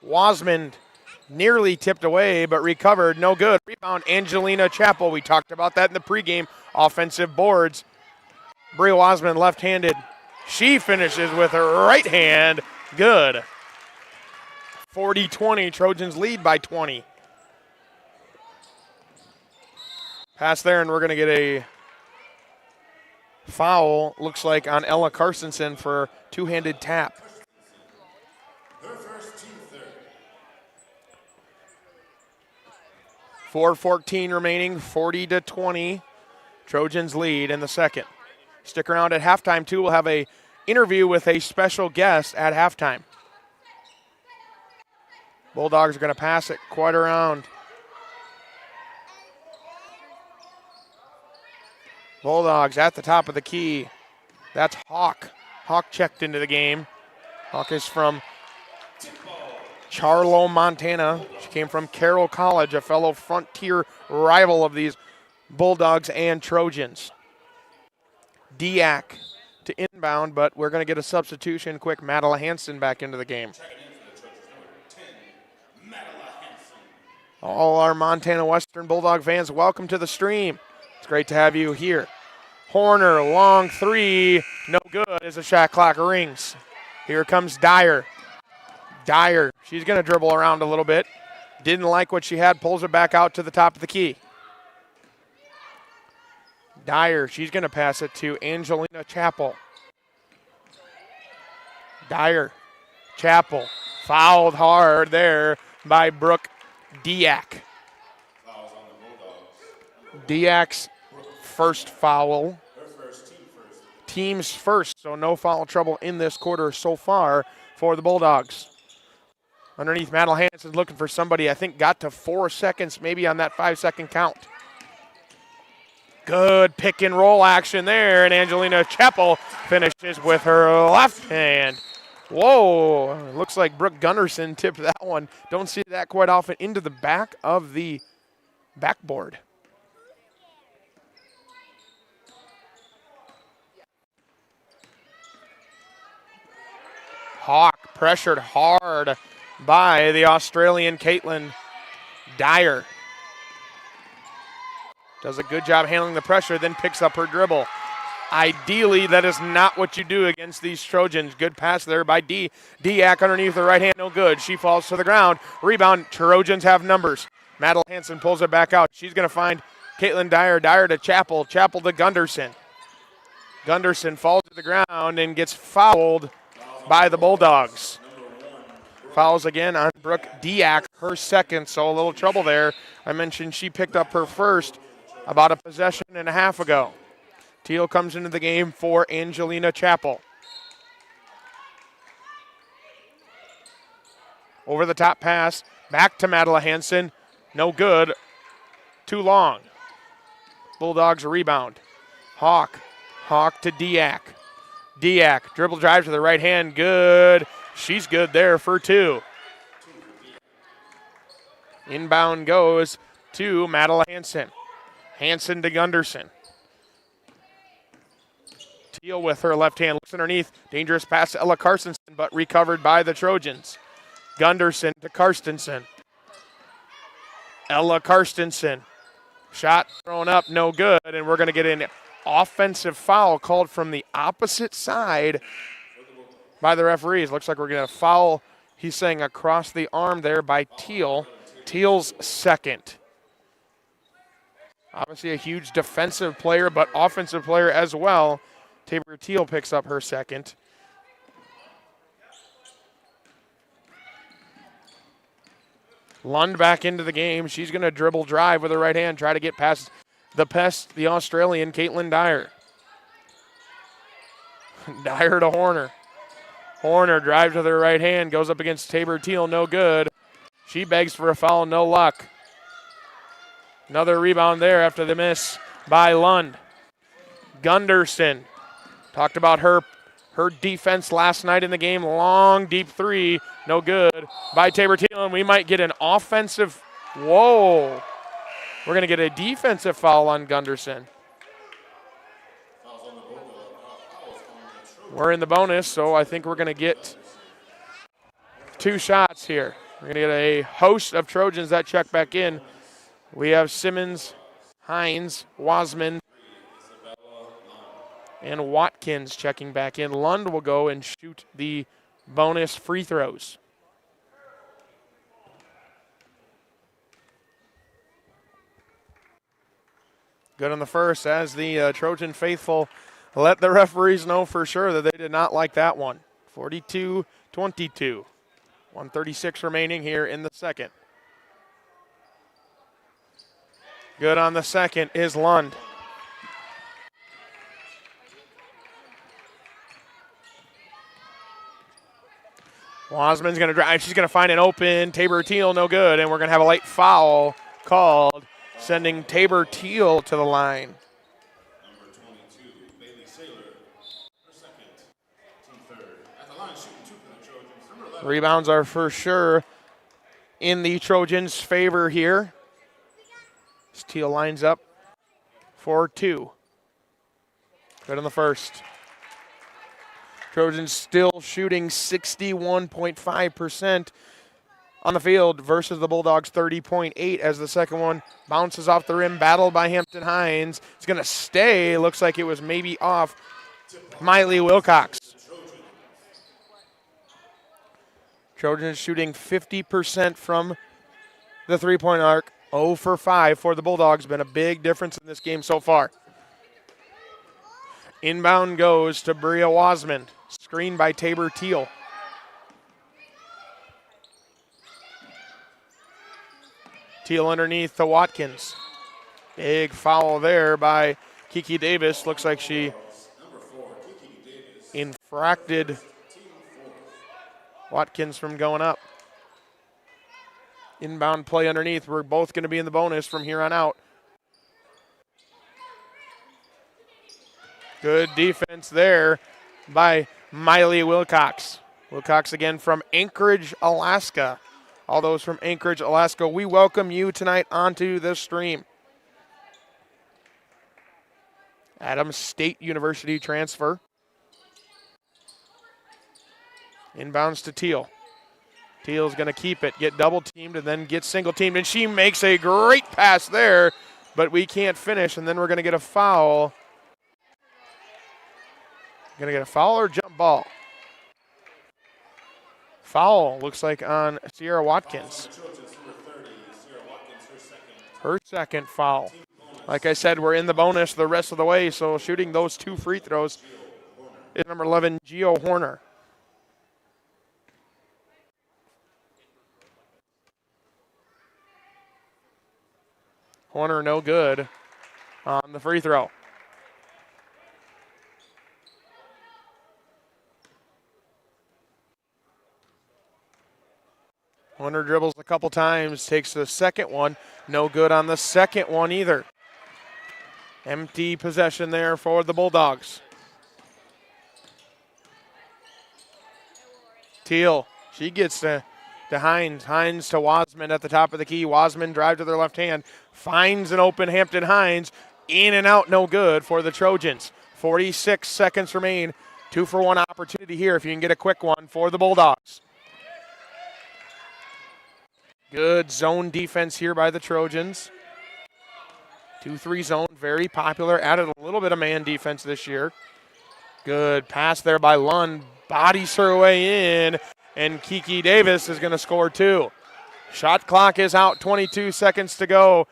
Wasmond nearly tipped away, but recovered. No good. Rebound, Angelina Chappell. We talked about that in the pregame. Offensive boards. Bria Wasmond left-handed. She finishes with her right hand. Good. 40-20. Trojans lead by 20. Pass there, and we're going to get a foul, looks like, on Ella Carstensen for two-handed tap. 4:14 remaining, 40-20. Trojans lead in the second. Stick around at halftime, too. We'll have a interview with a special guest at halftime. Bulldogs are going to pass it quite around. Bulldogs at the top of the key. That's Hawk. Hawk checked into the game. Hawk is from Charlo, Montana. She came from Carroll College, a fellow Frontier rival of these Bulldogs and Trojans. Diak to inbound, but we're going to get a substitution quick. Madeline Hansen back into the game. All our Montana Western Bulldog fans, welcome to the stream. It's great to have you here. Horner, long three, no good as the shot clock rings. Here comes Dyer. Dyer, she's going to dribble around a little bit. Didn't like what she had, pulls her back out to the top of the key. Dyer, she's going to pass it to Angelina Chappell. Dyer, Chappell, fouled hard there by Brooke Diak. Diak's first foul. Team's first, so no foul trouble in this quarter so far for the Bulldogs. Underneath, Madeline Hansen looking for somebody, I think got to 4 seconds maybe on that 5-second count. Good pick and roll action there, and Angelina Chappell finishes with her left hand. Whoa, looks like Brooke Gunderson tipped that one. Don't see that quite often, into the back of the backboard. Hawk pressured hard by the Australian Caitlin Dyer. Does a good job handling the pressure, then picks up her dribble. Ideally, that is not what you do against these Trojans. Good pass there by Diak underneath the right hand, no good. She falls to the ground. Rebound, Trojans have numbers. Madeline Hansen pulls it back out. She's going to find Caitlin Dyer. Dyer to Chappell. Chappell to Gunderson. Gunderson falls to the ground and gets fouled by the Bulldogs. Fouls again on Brooke Diak, her second, so a little trouble there. I mentioned she picked up her first about a possession and a half ago. Teal comes into the game for Angelina Chappell. Over the top pass, back to Madeline Hansen. No good, too long. Bulldogs rebound. Hawk to Diak. Diak, dribble drive to the right hand, good. She's good there for two. Inbound goes to Madeline Hansen. Hansen to Gunderson. Teal with her left hand, looks underneath. Dangerous pass to Ella Carstensen, but recovered by the Trojans. Gunderson to Carstensen. Ella Carstensen. Shot thrown up, no good, and we're going to get an offensive foul called from the opposite side by the referees. Looks like we're going to foul, he's saying, across the arm there by Teal. Teal's second. Obviously a huge defensive player, but offensive player as well. Tabor Teal picks up her second. Lund back into the game. She's going to dribble drive with her right hand, try to get past the pest, the Australian Caitlin Dyer. Dyer to Horner. Horner drives with her right hand, goes up against Tabor Teal, no good. She begs for a foul, no luck. Another rebound there after the miss by Lund. Gunderson, talked about her defense last night in the game. Long, deep three, no good by Tabor Teal, and we might get an offensive, whoa. We're going to get a defensive foul on Gunderson. We're in the bonus, so I think we're going to get 2 shots here. We're going to get a host of Trojans that check back in. We have Simmons, Hines, Wasman, and Watkins checking back in. Lund will go and shoot the bonus free throws. Good on the first, as the Trojan faithful let the referees know for sure that they did not like that one. 42-22. 1:36 remaining here in the second. Good on the second is Lund. Wasman's going to drive. She's going to find an open. Tabor Teal, no good. And we're going to have a late foul called, sending Tabor Teal to the line. Number 22, Bailey Saylor, her second, team third. At the line, shooting 2 for the Trojans. Number 11. Rebounds are for sure in the Trojans' favor here. As Teal lines up for 2. Good on the first. Trojans still shooting 61.5% on the field versus the Bulldogs 30.8 as the second one bounces off the rim, battled by Hampton Hines. It's going to stay. Looks like it was maybe off Miley Wilcox. Trojans shooting 50% from the three-point arc. 0 for 5 for the Bulldogs. Been a big difference in this game so far. Inbound goes to Bria Wasman. Screened by Tabor Teal. Teal underneath to Watkins. Big foul there by Kiki Davis. Looks like she infracted Watkins from going up. Inbound play underneath. We're both going to be in the bonus from here on out. Good defense there by Miley Wilcox. Wilcox again from Anchorage, Alaska. All those from Anchorage, Alaska, we welcome you tonight onto this stream. Adams State University transfer. Inbounds to Teal. Teal's going to keep it, get double teamed, and then get single teamed. And she makes a great pass there, but we can't finish. And then we're going to get a foul. Going to get a foul or jump ball? Foul looks like on Sierra Watkins. Her second foul. Like I said, we're in the bonus the rest of the way, so shooting those 2 free throws is number 11, Gio Horner. Horner no good on the free throw. Horner dribbles a couple times, takes the second one. No good on the second one either. Empty possession there for the Bulldogs. Teal, she gets to Hines. Hines to Wasman at the top of the key. Wasman drive to their left hand. Finds an open Hampton Hines. In and out, no good for the Trojans. 46 seconds remain. 2-for-1 opportunity here if you can get a quick one for the Bulldogs. Good zone defense here by the Trojans. 2-3 zone, very popular. Added a little bit of man defense this year. Good pass there by Lund. Bodies her way in, and Kiki Davis is going to score 2. Shot clock is out, 22 seconds to go.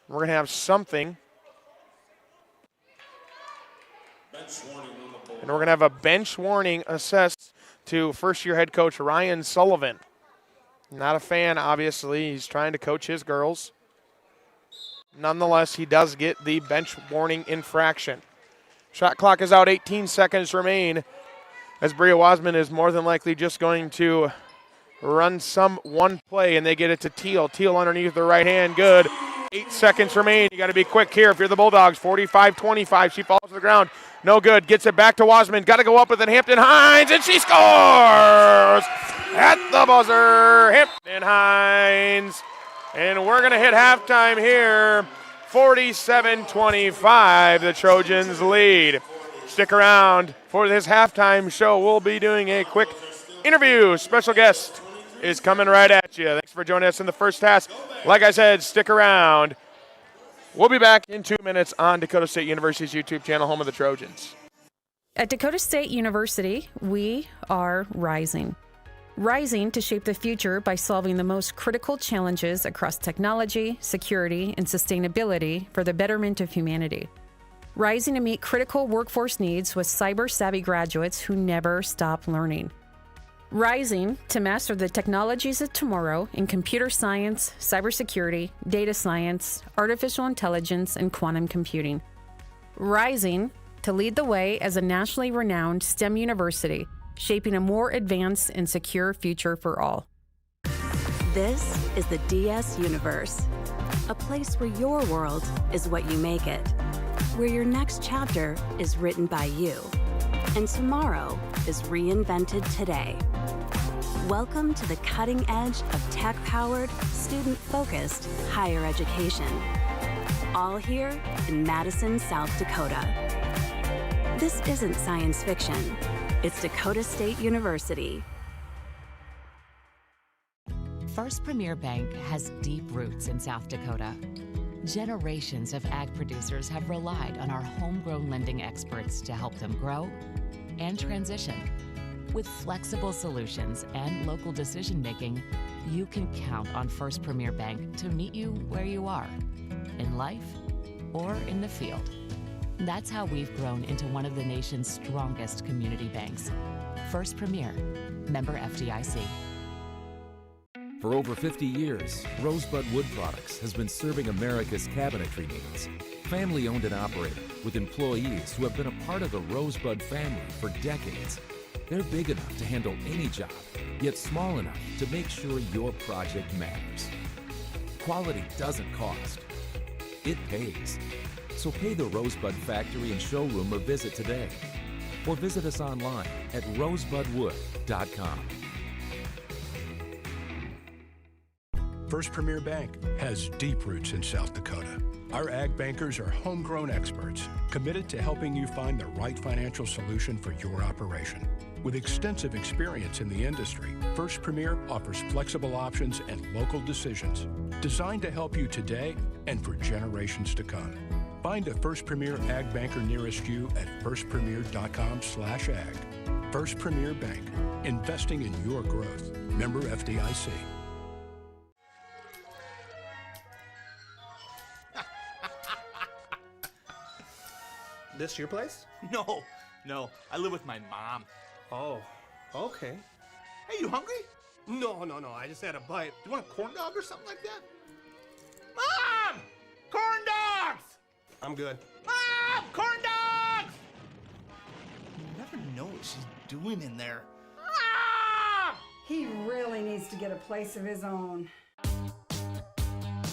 We're going to have something. And we're going to have a bench warning assessed to first-year head coach Ryan Sullivan. Not a fan, obviously. He's trying to coach his girls. Nonetheless, he does get the bench warning infraction. Shot clock is out, 18 seconds remain, as Bria Wasman is more than likely just going to run one play, and they get it to Teal. Teal underneath the right hand, good. 8 seconds remain. You got to be quick here if you're the Bulldogs. 45-25. She falls to the ground. No good. Gets it back to Wasman. Got to go up with it. Hampton Hines, and she scores at the buzzer. Hampton Hines. And we're going to hit halftime here. 47-25. The Trojans lead. Stick around for this halftime show. We'll be doing a quick interview. Special guest is coming right at you. Thanks for joining us in the first half. Like I said, stick around. We'll be back in 2 minutes on Dakota State University's YouTube channel, home of the Trojans. At Dakota State University, we are rising. Rising to shape the future by solving the most critical challenges across technology, security, and sustainability for the betterment of humanity. Rising to meet critical workforce needs with cyber-savvy graduates who never stop learning. Rising to master the technologies of tomorrow in computer science, cybersecurity, data science, artificial intelligence, and quantum computing. Rising to lead the way as a nationally renowned STEM university, shaping a more advanced and secure future for all. This is the DS Universe, a place where your world is what you make it, where your next chapter is written by you, and tomorrow is reinvented today. Welcome to the cutting edge of tech-powered, student-focused higher education. All here in Madison, South Dakota. This isn't science fiction. It's Dakota State University. First Premier Bank has deep roots in South Dakota. Generations of ag producers have relied on our homegrown lending experts to help them grow and transition. With flexible solutions and local decision-making, you can count on First Premier Bank to meet you where you are, in life or in the field. That's how we've grown into one of the nation's strongest community banks. First Premier, member FDIC. For over 50 years, Rosebud Wood Products has been serving America's cabinetry needs. Family owned and operated, with employees who have been a part of the Rosebud family for decades. They're big enough to handle any job, yet small enough to make sure your project matters. Quality doesn't cost. It pays. So pay the Rosebud Factory and Showroom a visit today. Or visit us online at rosebudwood.com. First Premier Bank has deep roots in South Dakota. Our ag bankers are homegrown experts committed to helping you find the right financial solution for your operation. With extensive experience in the industry, First Premier offers flexible options and local decisions designed to help you today and for generations to come. Find a First Premier ag banker nearest you at firstpremier.com/ag. First Premier Bank, investing in your growth. Member FDIC. This your place? No. I live with my mom. Oh, okay. Hey, you hungry? No. I just had a bite. You want a corn dog or something like that? Mom! Corn dogs! I'm good. Mom! Corn dogs! You never know what she's doing in there. Mom! He really needs to get a place of his own.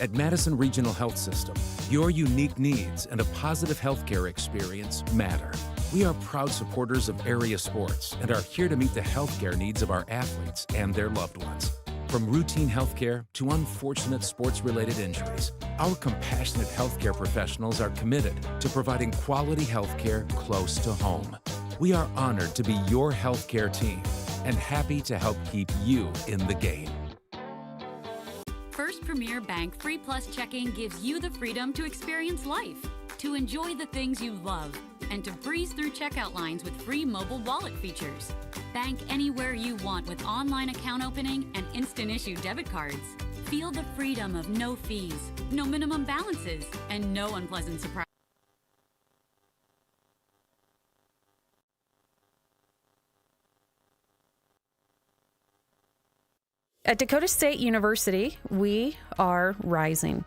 At Madison Regional Health System, your unique needs and a positive healthcare experience matter. We are proud supporters of area sports and are here to meet the healthcare needs of our athletes and their loved ones. From routine healthcare to unfortunate sports-related injuries, our compassionate healthcare professionals are committed to providing quality healthcare close to home. We are honored to be your healthcare team and happy to help keep you in the game. First Premier Bank Free Plus Checking gives you the freedom to experience life, to enjoy the things you love, and to breeze through checkout lines with free mobile wallet features. Bank anywhere you want with online account opening and instant issue debit cards. Feel the freedom of no fees, no minimum balances, and no unpleasant surprise. At Dakota State University, we are rising.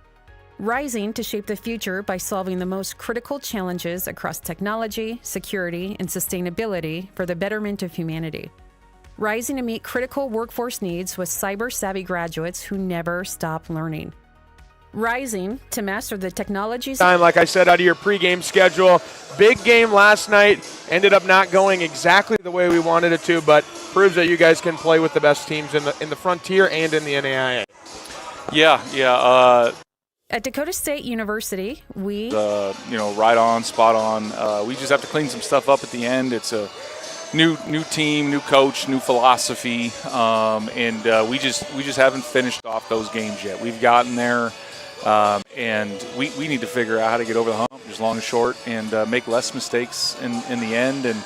Rising to shape the future by solving the most critical challenges across technology, security, and sustainability for the betterment of humanity. Rising to meet critical workforce needs with cyber-savvy graduates who never stop learning. Rising to master the technologies. Time, like I said, out of your pregame schedule. Big game last night. Ended up not going exactly the way we wanted it to, but proves that you guys can play with the best teams in the Frontier and in the NAIA. Yeah. At Dakota State University, we right on, spot on. We just have to clean some stuff up at the end. It's a new team, new coach, new philosophy, and we just haven't finished off those games yet. We've gotten there, and we need to figure out how to get over the hump, just long and short, and make less mistakes in the end. And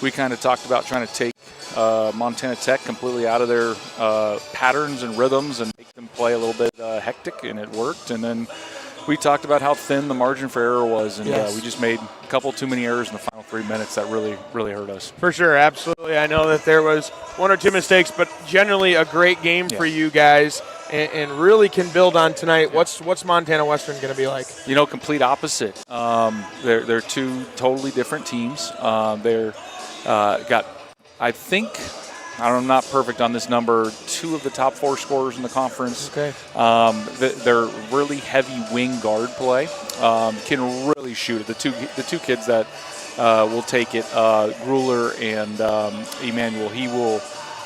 we kind of talked about trying to take Montana Tech completely out of their patterns and rhythms and make them play a little bit hectic, and it worked. And then we talked about how thin the margin for error was, and we just made a couple too many errors in the final 3 minutes that really hurt us. For sure, absolutely. I know that there was one or two mistakes, but generally a great game for you guys, and really can build on tonight. What's Montana Western going to be like? Complete opposite. They're two totally different teams. They're got, I think, I'm not perfect on this number, 2 of the top 4 scorers in the conference. Okay. They're really heavy wing guard play. Can really shoot it. The two kids that will take it, Grueller and Emmanuel, he will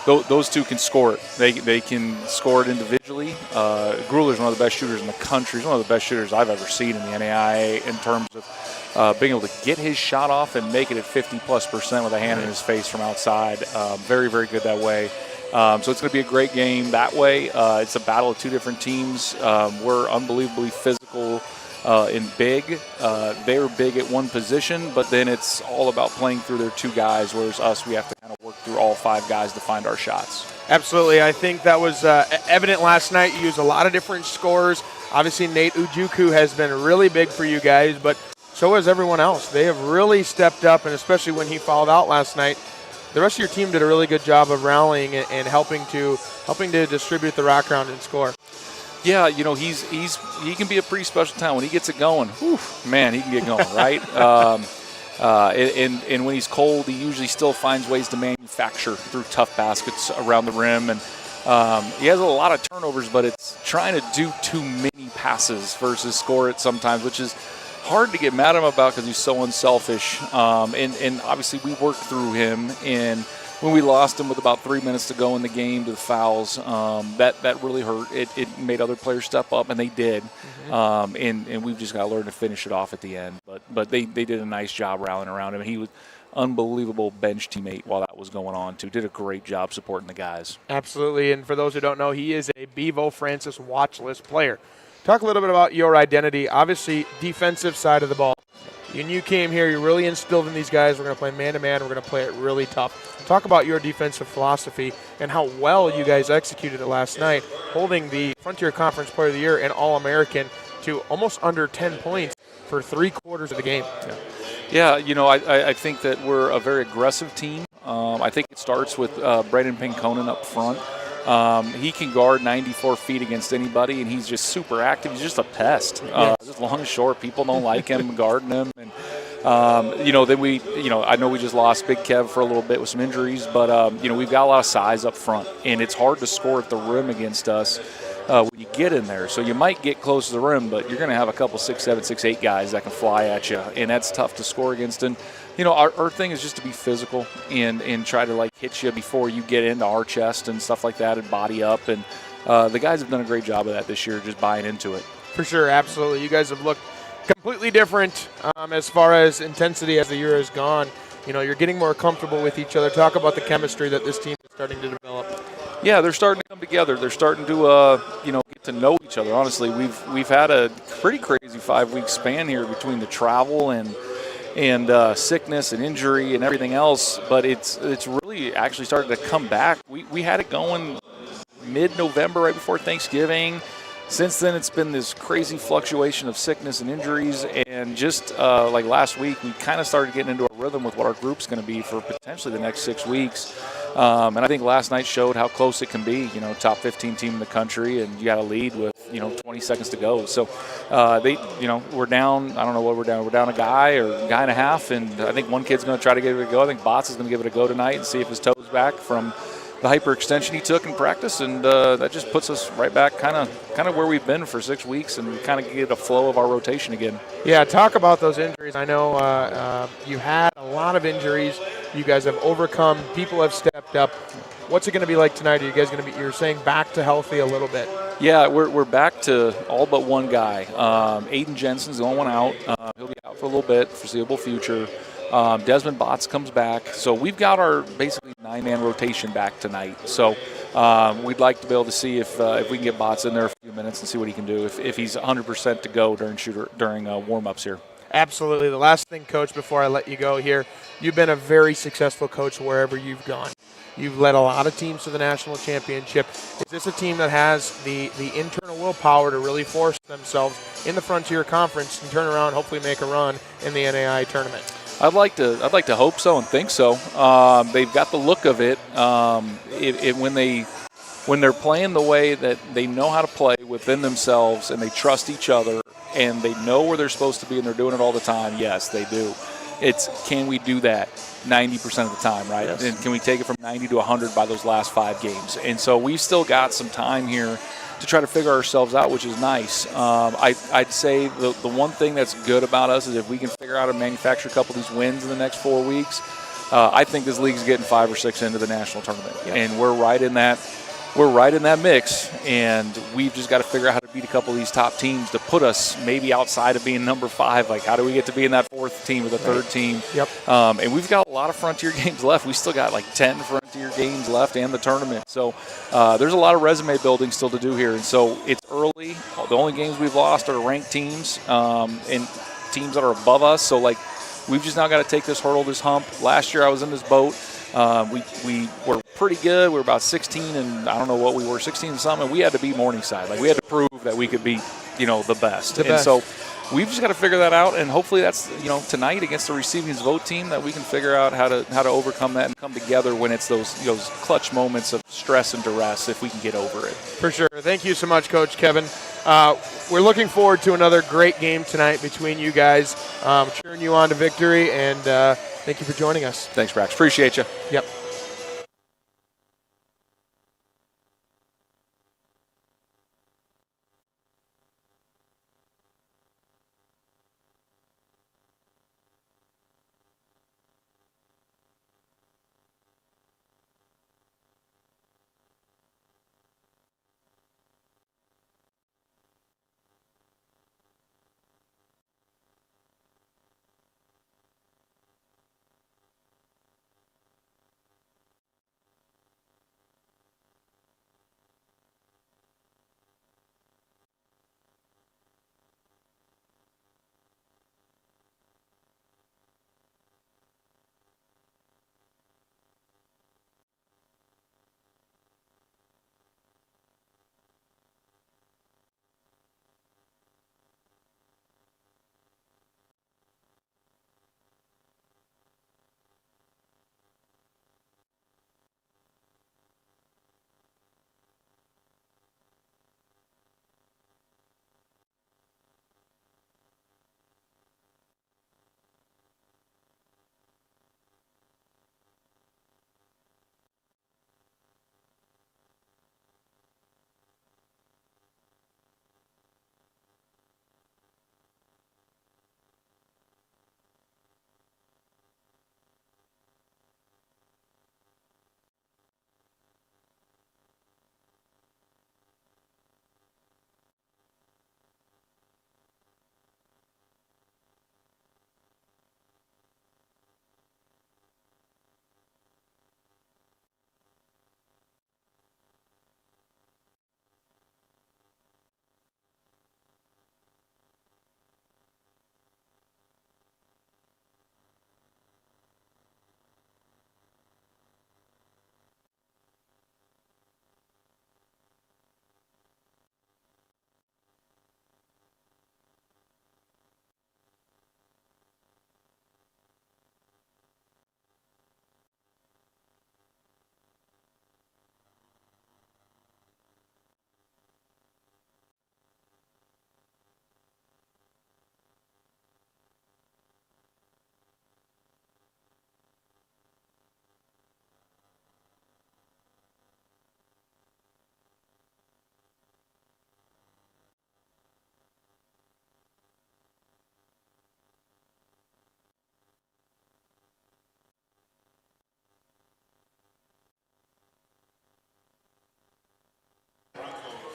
those two can score it. They can score it individually. Gruler's one of the best shooters in the country. He's one of the best shooters I've ever seen in the NAIA in terms of being able to get his shot off and make it at 50+% with a hand in his face from outside. Very, very good that way. So it's going to be a great game that way. It's a battle of two different teams. We're unbelievably physical and big. They're big at one position, but then it's all about playing through their two guys, whereas us, we have to kind of work through all five guys to find our shots. Absolutely. I think that was evident last night. You used a lot of different scores. Obviously, Nate Ujuku has been really big for you guys, but so has everyone else. They have really stepped up, and especially when he fouled out last night, the rest of your team did a really good job of rallying and helping to distribute the rock around and score. Yeah, you know, he can be a pretty special talent. When he gets it going, whew, man, he can get going, right? And when he's cold, he usually still finds ways to manufacture through tough baskets around the rim. And he has a lot of turnovers, but it's trying to do too many passes versus score it sometimes, which is hard to get mad at him about because he's so unselfish. And obviously we worked through him, and when we lost him with about 3 minutes to go in the game to the fouls, that really hurt. It made other players step up, and they did. And we've just got to learn to finish it off at the end. But they did a nice job rallying around him. And he was unbelievable bench teammate while that was going on, too. Did a great job supporting the guys. Absolutely. And for those who don't know, he is a Bevo Francis watch list player. Talk a little bit about your identity. Obviously, defensive side of the ball. When you came here, you really instilled in these guys, we're going to play man-to-man, we're going to play it really tough. Talk about your defensive philosophy and how well you guys executed it last night, holding the Frontier Conference Player of the Year and All-American to almost under 10 points for 3/4 of the game. Yeah, you know, I think that we're a very aggressive team. I think it starts with Brandon Pinconen up front. He can guard 94 feet against anybody, and he's just super active. He's just a pest. Just long and short. People don't like him guarding him. And, then I know we just lost Big Kev for a little bit with some injuries, but, we've got a lot of size up front, and it's hard to score at the rim against us when you get in there. So you might get close to the rim, but you're going to have a couple 6'7", 6'8" guys that can fly at you, and that's tough to score against. And, our thing is just to be physical and try to, hit you before you get into our chest and stuff like that and body up. And the guys have done a great job of that this year, just buying into it. For sure, absolutely. You guys have looked completely different as far as intensity as the year has gone. You're getting more comfortable with each other. Talk about the chemistry that this team is starting to develop. Yeah, they're starting to come together. They're starting to, get to know each other. Honestly, we've had a pretty crazy 5-week span here between the travel and sickness and injury and everything else, but it's really actually started to come back. We had it going mid-November, right before Thanksgiving. Since then, it's been this crazy fluctuation of sickness and injuries, and just like last week, we kind of started getting into a rhythm with what our group's going to be for potentially the next 6 weeks. And I think last night showed how close it can be. Top 15 team in the country, and you got a lead with 20 seconds to go. So we're down. I don't know what we're down. We're down a guy or a guy and a half, and I think one kid's going to try to give it a go. I think Bots is going to give it a go tonight and see if his toe's back from the hyperextension he took in practice, and that just puts us right back kind of where we've been for 6 weeks, and we kind of get a flow of our rotation again. Yeah, talk about those injuries. I know you had a lot of injuries. You guys have overcome. People have stepped up. What's it going to be like tonight? Are you guys going to be, you're saying, back to healthy a little bit? Yeah, we're back to all but one guy. Aiden Jensen's the only one out. He'll be out for a little bit, foreseeable future. Desmond Botts comes back. So we've got our basically 9-man rotation back tonight. So we'd like to be able to see if we can get Botts in there a few minutes and see what he can do if he's 100% to go during warm-ups here. Absolutely. The last thing, Coach, before I let you go here, you've been a very successful coach wherever you've gone. You've led a lot of teams to the national championship. Is this a team that has the internal willpower to really force themselves in the Frontier Conference and turn around, hopefully make a run in the NAIA tournament? I'd like to hope so and think so. They've got the look of it. When they're playing the way that they know how to play within themselves and they trust each other and they know where they're supposed to be and they're doing it all the time, yes, they do. It's can we do that 90% of the time, right? Yes. And can we take it from 90 to 100 by those last 5 games? And so we've still got some time here to try to figure ourselves out, which is nice. I'd say the one thing that's good about us is if we can figure out and manufacture a couple of these wins in the next 4 weeks, I think this league's getting 5 or 6 into the national tournament, and we're right in that mix, and we've just got to figure out how to beat a couple of these top teams to put us maybe outside of being number 5. Like, how do we get to be in that 4th team or the 3rd team? Yep. And we've got a lot of Frontier games left. We still got like 10 Frontier games left and the tournament. So there's a lot of resume building still to do here. And so it's early. The only games we've lost are ranked teams and teams that are above us. So, like, we've just now got to take this hurdle, this hump. Last year I was in this boat. We were pretty good. We were about 16 and I don't know what we were, 16 and something. And we had to beat Morningside. Like, we had to prove that we could beat, the best. And so we've just got to figure that out. And hopefully that's, tonight against the receiving vote team that we can figure out how to overcome that and come together when it's those clutch moments of stress and duress, if we can get over it. For sure. Thank you so much, Coach Kevin. We're looking forward to another great game tonight between you guys. Cheering you on to victory, and thank you for joining us. Thanks, Brax. Appreciate you. Yep.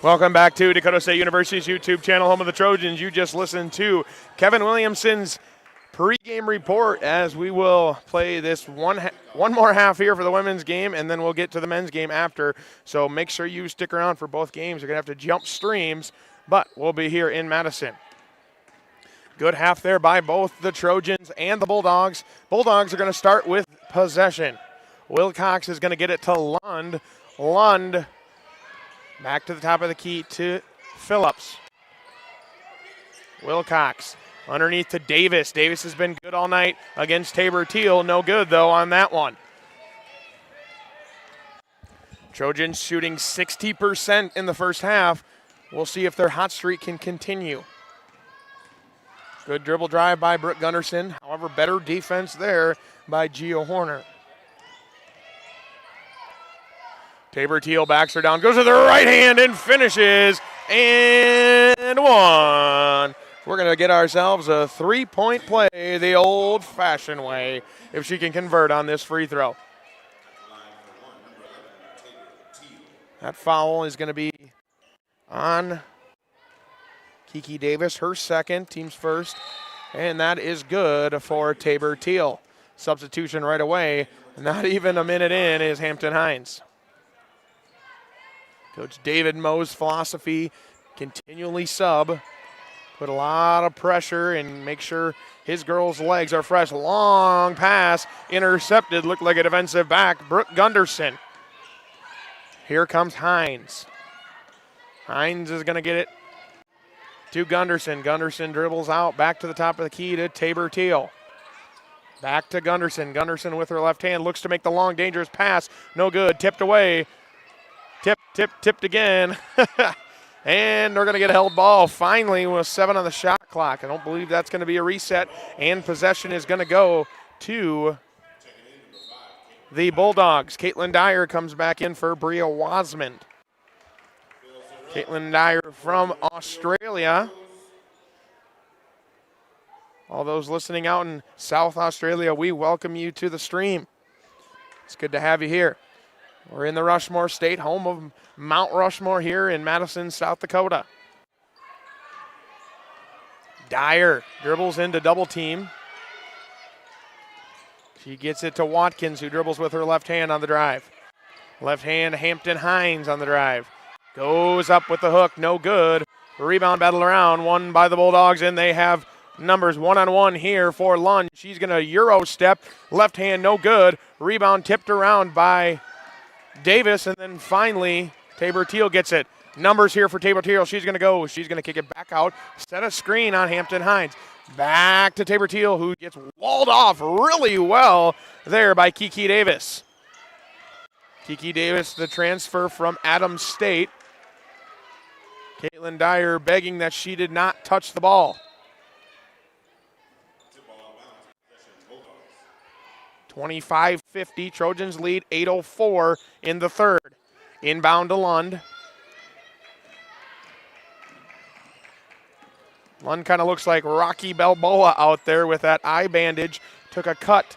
Welcome back to Dakota State University's YouTube channel, home of the Trojans. You just listened to Kevin Williamson's pregame report as we will play this one more half here for the women's game, and then we'll get to the men's game after. So make sure you stick around for both games. You're going to have to jump streams, but we'll be here in Madison. Good half there by both the Trojans and the Bulldogs. Bulldogs are going to start with possession. Wilcox is going to get it to Lund. Lund back to the top of the key to Phillips. Wilcox underneath to Davis. Davis has been good all night against Tabor Teal. No good, though, on that one. Trojans shooting 60% in the first half. We'll see if their hot streak can continue. Good dribble drive by Brooke Gunderson. However, better defense there by Gio Horner. Tabor Teal backs her down, goes to the right hand and finishes. And one. we're going to get ourselves a 3-point play the old-fashioned way if she can convert on this free throw. That foul is going to be on Kiki Davis, her second, team's first, and that is good for Tabor Teal. Substitution right away, not even a minute in, is Hampton Hines. Coach David Moe's philosophy, continually sub, put a lot of pressure and make sure his girls' legs are fresh. Long pass, intercepted, looked like a defensive back, Brooke Gunderson. Here comes Hines. Hines is going to get it to Gunderson. Gunderson dribbles out, back to the top of the key to Tabor Teal. Back to Gunderson. Gunderson with her left hand looks to make the long, dangerous pass. No good. Tipped away. Tipped again. And we're going to get a held ball finally with 7 on the shot clock. I don't believe that's going to be a reset. And possession is going to go to the Bulldogs. Caitlin Dyer comes back in for Bria Wasmond. Caitlin Dyer from Australia. All those listening out in South Australia, we welcome you to the stream. It's good to have you here. We're in the Rushmore State, home of Mount Rushmore here in Madison, South Dakota. Dyer dribbles into double team. She gets it to Watkins, who dribbles with her left hand on the drive. Left hand, Hampton Hines on the drive. Goes up with the hook, no good. Rebound battle around, won by the Bulldogs, and they have numbers one-on-one here for Lund. She's going to Euro step, left hand, no good. Rebound tipped around by Davis, and then finally Tabor Teal gets it. Numbers here for Tabor Teal. She's going to go. She's going to kick it back out. Set a screen on Hampton Hines. Back to Tabor Teal, who gets walled off really well there by Kiki Davis. Kiki Davis, the transfer from Adams State. Caitlin Dyer begging that she did not touch the ball. 25-50, Trojans lead, 8:04 in the third. Inbound to Lund. Lund kind of looks like Rocky Balboa out there with that eye bandage. Took a cut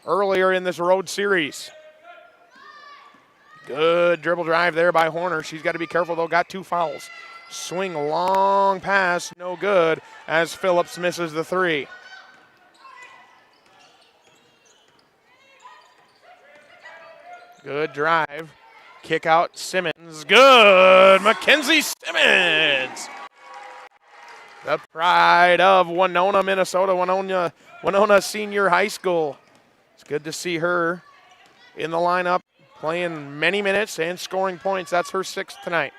earlier in this road series. Good dribble drive there by Horner. She's got to be careful, though. Got 2 fouls. Swing long pass, no good, as Phillips misses the 3. Good drive. Kick out Simmons. Good. Mackenzie Simmons. The pride of Winona, Minnesota. Winona Senior High School. It's good to see her in the lineup, playing many minutes and scoring points. That's her 6th tonight.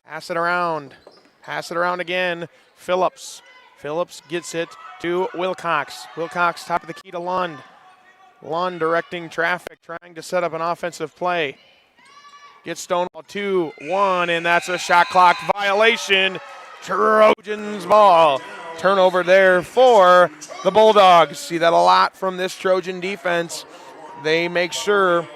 Pass it around. Pass it around again. Phillips. Phillips gets it to Wilcox. Wilcox, top of the key to Lund. Lund directing traffic, trying to set up an offensive play. Gets Stonewall 2-1, and that's a shot clock violation. Trojans ball. Turnover there for the Bulldogs. See that a lot from this Trojan defense. They make sure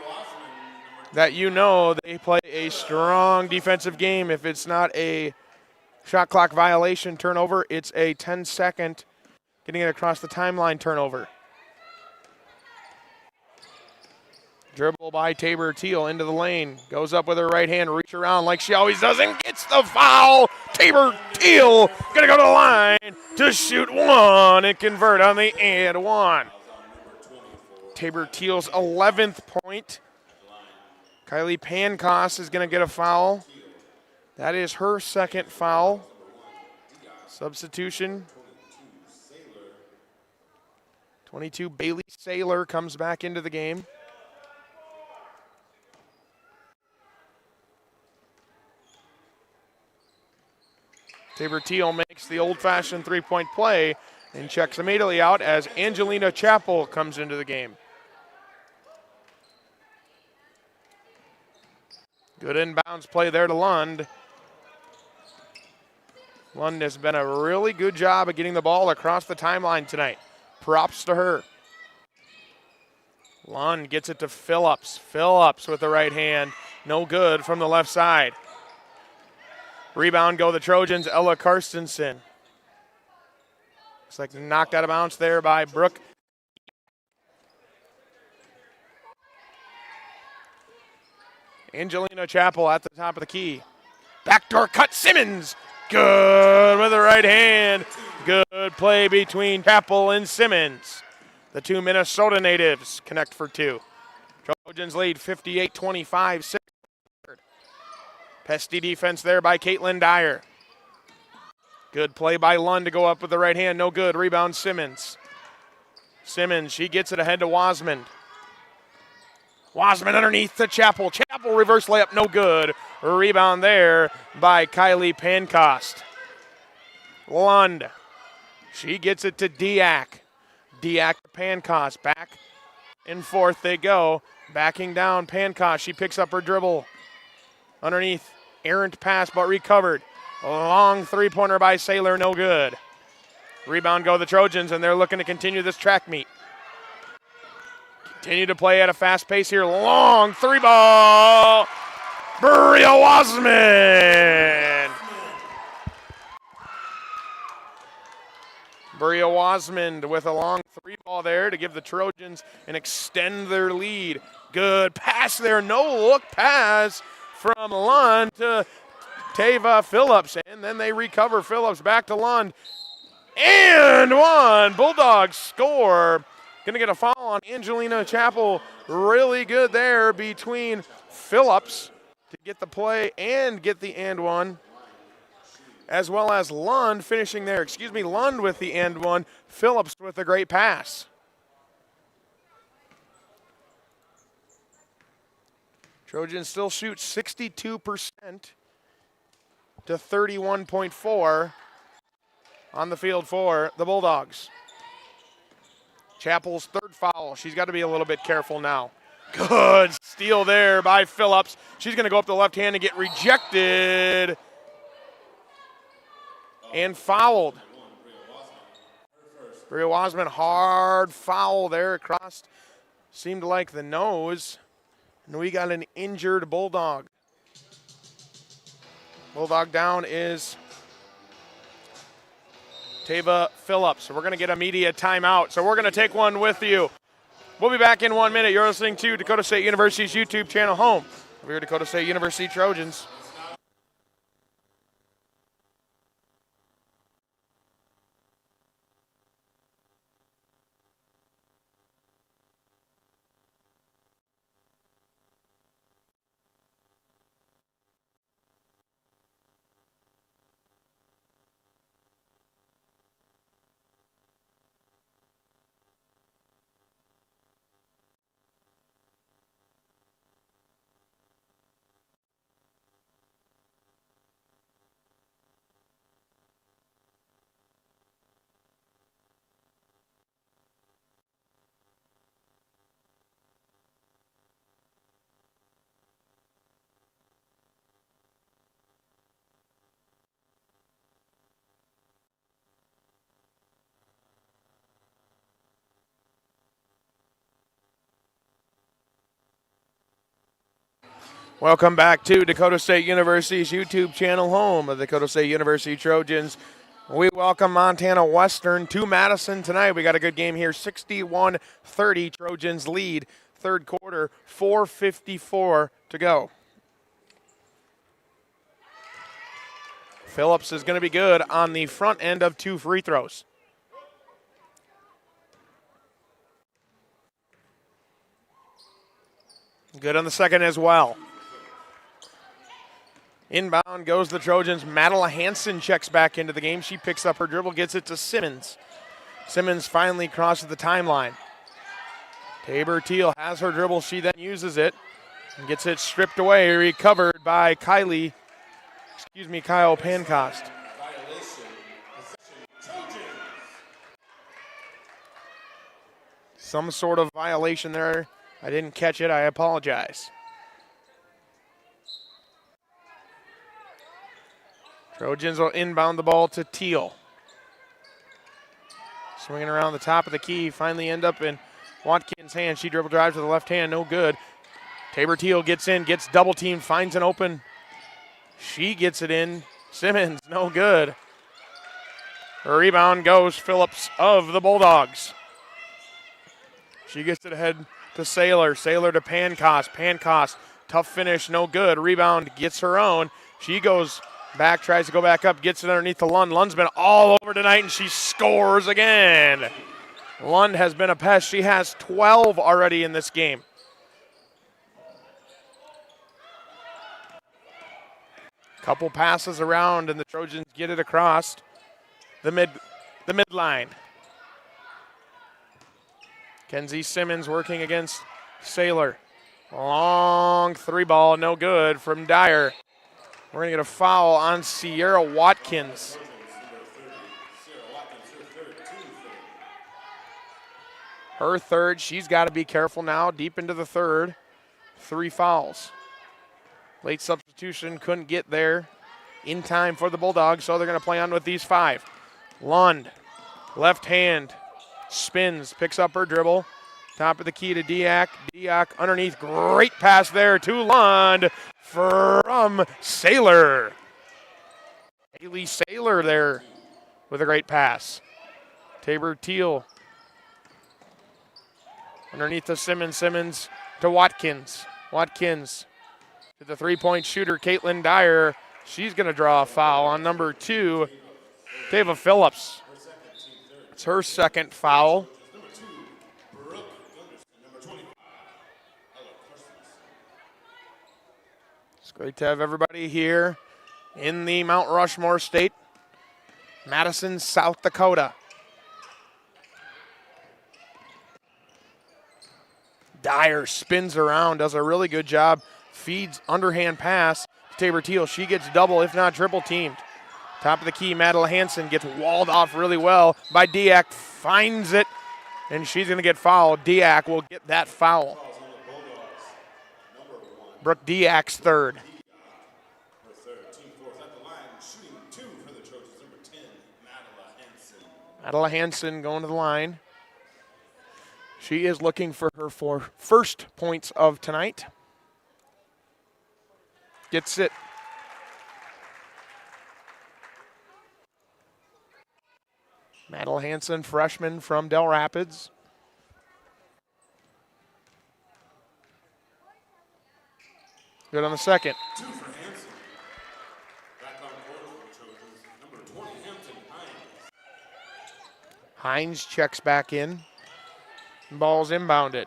that you know they play a strong defensive game. If it's not a shot clock violation turnover, it's a 10-second getting it across the timeline turnover. Dribble by Tabor Teal into the lane. Goes up with her right hand, reach around like she always does, and gets the foul. Tabor Teal gonna go to the line to shoot 1 and convert on the and 1. Tabor Teal's 11th point. Kylie Pancos is gonna get a foul. That is her 2nd foul. Substitution. 22, Bailey Saylor comes back into the game. Tabor Teal makes the old-fashioned 3-point play and checks immediately out as Angelina Chappell comes into the game. Good inbounds play there to Lund. Lund has been a really good job of getting the ball across the timeline tonight. Props to her. Lund gets it to Phillips. Phillips with the right hand. No good from the left side. Rebound go the Trojans, Ella Karstensen. Looks like knocked out of bounds there by Brooke. Angelina Chappell at the top of the key. Backdoor cut, Simmons. Good with the right hand. Good play between Chappell and Simmons. The two Minnesota natives connect for two. Trojans lead 58-25. Pesty defense there by Caitlin Dyer. Good play by Lund to go up with the right hand. No good. Rebound Simmons. Simmons, she gets it ahead to Wasmond. Wasmond underneath to Chappell. Chappell reverse layup, no good. Rebound there by Kylie Pancost. Lund. She gets it to Diak. Diak to Pancost. Back and forth they go. Backing down Pancost. She picks up her dribble. Underneath. Errant pass but recovered. A long three-pointer by Saylor, no good. Rebound go the Trojans, and they're looking to continue this track meet. Continue to play at a fast pace here. Long three ball. Bria Wasmond. Bria Wasmond with a long three ball there to give the Trojans and extend their lead. Good pass there. No look pass from Lund to Tava Phillips. And then they recover Phillips back to Lund. And one. Bulldogs score. Going to get a foul on Angelina Chappell. Really good there between Phillips to get the play and get the and one. As well as Lund finishing there. Lund with the and one. Phillips with a great pass. Trojans still shoot 62% to 31.4 on the field for the Bulldogs. Chappell's third foul. She's got to be a little bit careful now. Good steal there by Phillips. She's going to go up the left hand and get rejected and fouled. Bria Wasman, hard foul there across, seemed like the nose. And we got an injured Bulldog. Bulldog down is Tava Phillips. So we're going to get a media timeout. So we're going to take one with you. We'll be back in 1 minute. You're listening to Dakota State University's YouTube channel, home of your Dakota State University Trojans. Welcome back to Dakota State University's YouTube channel, home of the Dakota State University Trojans. We welcome Montana Western to Madison tonight. We got a good game here, 61-30. Trojans lead third quarter, 4:54 to go. Phillips is going to be good on the front end of two free throws. Good on the second as well. Inbound goes the Trojans. Madeline Hansen checks back into the game. She picks up her dribble, gets it to Simmons. Simmons finally crosses the timeline. Tabor Teal has her dribble. She then uses it and gets it stripped away, recovered by Kyle Pancost. Some sort of violation there. I didn't catch it. I apologize. Trojans will inbound the ball to Teal. Swinging around the top of the key, finally end up in Watkins' hand. She dribble drives to the left hand, no good. Tabor Teal gets in, gets double teamed, finds an open. She gets it in Simmons, no good. Rebound goes Phillips of the Bulldogs. She gets it ahead to Saylor. Saylor to Pancos. Pancos, tough finish, no good. Rebound gets her own. She goes back, tries to go back up, gets it underneath to Lund. Lund's been all over tonight, and she scores again. Lund has been a pest. She has 12 already in this game. Couple passes around, and the Trojans get it across the midline. Kenzie Simmons working against Saylor. Long three ball, no good from Dyer. We're going to get a foul on Sierra Watkins. Her third, she's got to be careful now, deep into the third. 3 fouls. Late substitution, couldn't get there in time for the Bulldogs, so they're going to play on with these 5. Lund, left hand, spins, picks up her dribble. Top of the key to Diak. Diak underneath, great pass there to Lund from Saylor. Haley Saylor there with a great pass. Tabor Teal underneath to Simmons. Simmons to Watkins. Watkins to the three-point shooter, Caitlin Dyer. She's going to draw a foul on number 2, Tava Phillips. It's her second foul. It's great to have everybody here in the Mount Rushmore State, Madison, South Dakota. Dyer spins around, does a really good job, feeds underhand pass to Tabor Teal. She gets double, if not triple teamed. Top of the key, Madeline Hansen gets walled off really well by Diak, finds it, and she's going to get fouled. Diak will get that foul. Brooke Diak's third. Madeline Hansen going to the line. She is looking for her first points of tonight. Gets it. Madeline Hansen, freshman from Del Rapids. Good on the second. 2 for Hansen. Back on court for the Trojans, number 20, Hampton Hines. Hines checks back in. Ball's inbounded.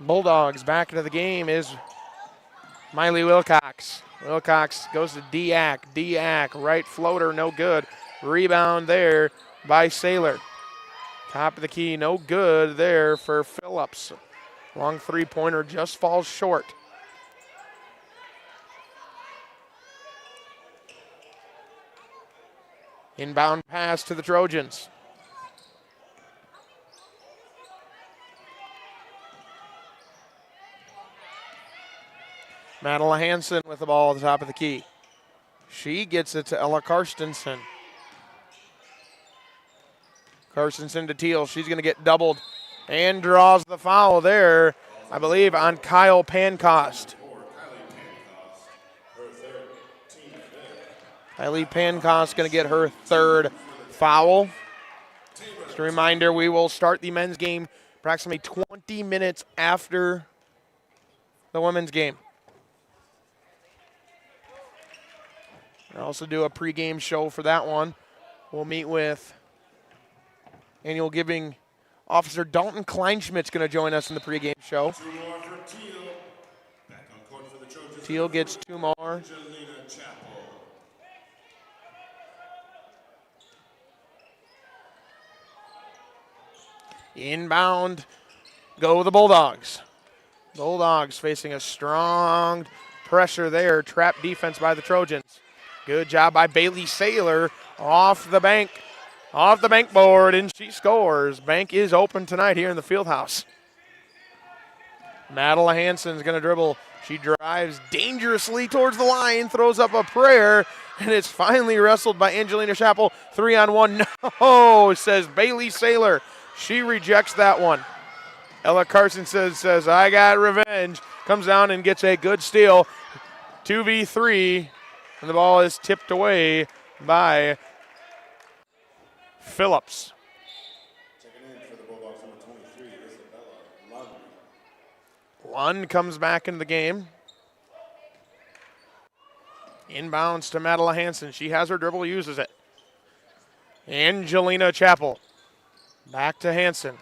Bulldogs back into the game is Miley Wilcox. Wilcox goes to Diak. Diak, right floater, no good. Rebound there by Saylor. Top of the key, no good there for Phillips. Long three-pointer just falls short. Inbound pass to the Trojans. Madeline Hansen with the ball at the top of the key. She gets it to Ella Karstensen. Karstensen to Teal. She's going to get doubled and draws the foul there, I believe, on Kyle Pancost. Kylie Pancost going to get her third foul. Just a reminder, we will start the men's game approximately 20 minutes after the women's game. We'll also do a pregame show for that one. We'll meet with annual giving officer Dalton Kleinschmidt's going to join us in the pregame show. 2 more for Teal. Back on court for the Trojans. Teal gets 2 more. Angelina Chapel. Inbound go the Bulldogs. Bulldogs facing a strong pressure there. Trap defense by the Trojans. Good job by Bailey Saylor off the bank board, and she scores. Bank is open tonight here in the Fieldhouse. Madeline Hansen's going to dribble. She drives dangerously towards the line, throws up a prayer, and it's finally wrestled by Angelina Chapel. 3-on-1. No, says Bailey Saylor. She rejects that one. Ella Carson says, I got revenge. Comes down and gets a good steal. 2v3. And the ball is tipped away by Phillips. Lund comes back into the game. Inbounds to Madeline Hansen. She has her dribble, uses it. Angelina Chappell. Back to Hansen.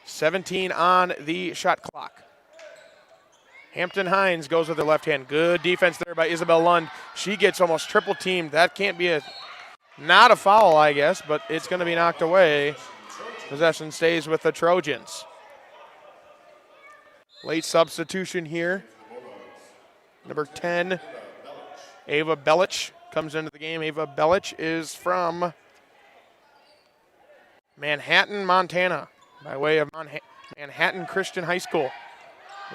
17 on the shot clock. Hampton Hines goes with her left hand. Good defense there by Isabel Lund. She gets almost triple teamed. That can't be not a foul, I guess, but it's going to be knocked away. Possession stays with the Trojans. Late substitution here. Number 10, Ava Belich comes into the game. Ava Belich is from Manhattan, Montana, by way of Manhattan Christian High School.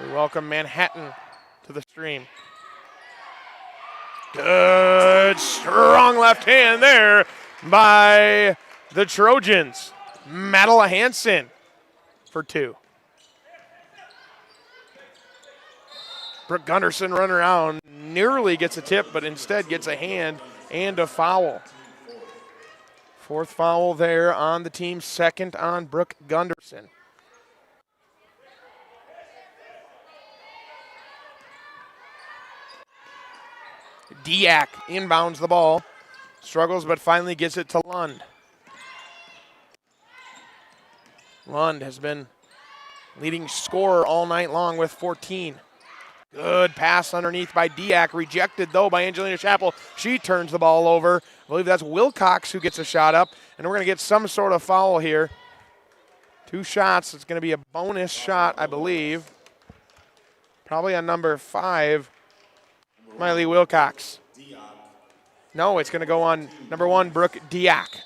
We welcome Manhattan to the stream. Good, strong left hand there by the Trojans. Madeline Hansen for 2. Brooke Gunderson running around, nearly gets a tip, but instead gets a hand and a foul. 4th foul there on the team, 2nd on Brooke Gunderson. Diak inbounds the ball, struggles but finally gets it to Lund. Lund has been leading scorer all night long with 14. Good pass underneath by Diak, rejected though by Angelina Chappell. She turns the ball over. I believe that's Wilcox who gets a shot up, and we're going to get some sort of foul here. 2 shots. It's going to be a bonus shot, I believe. Probably on number 5, Miley Wilcox. No, it's going to go on number 1, Brooke Diak.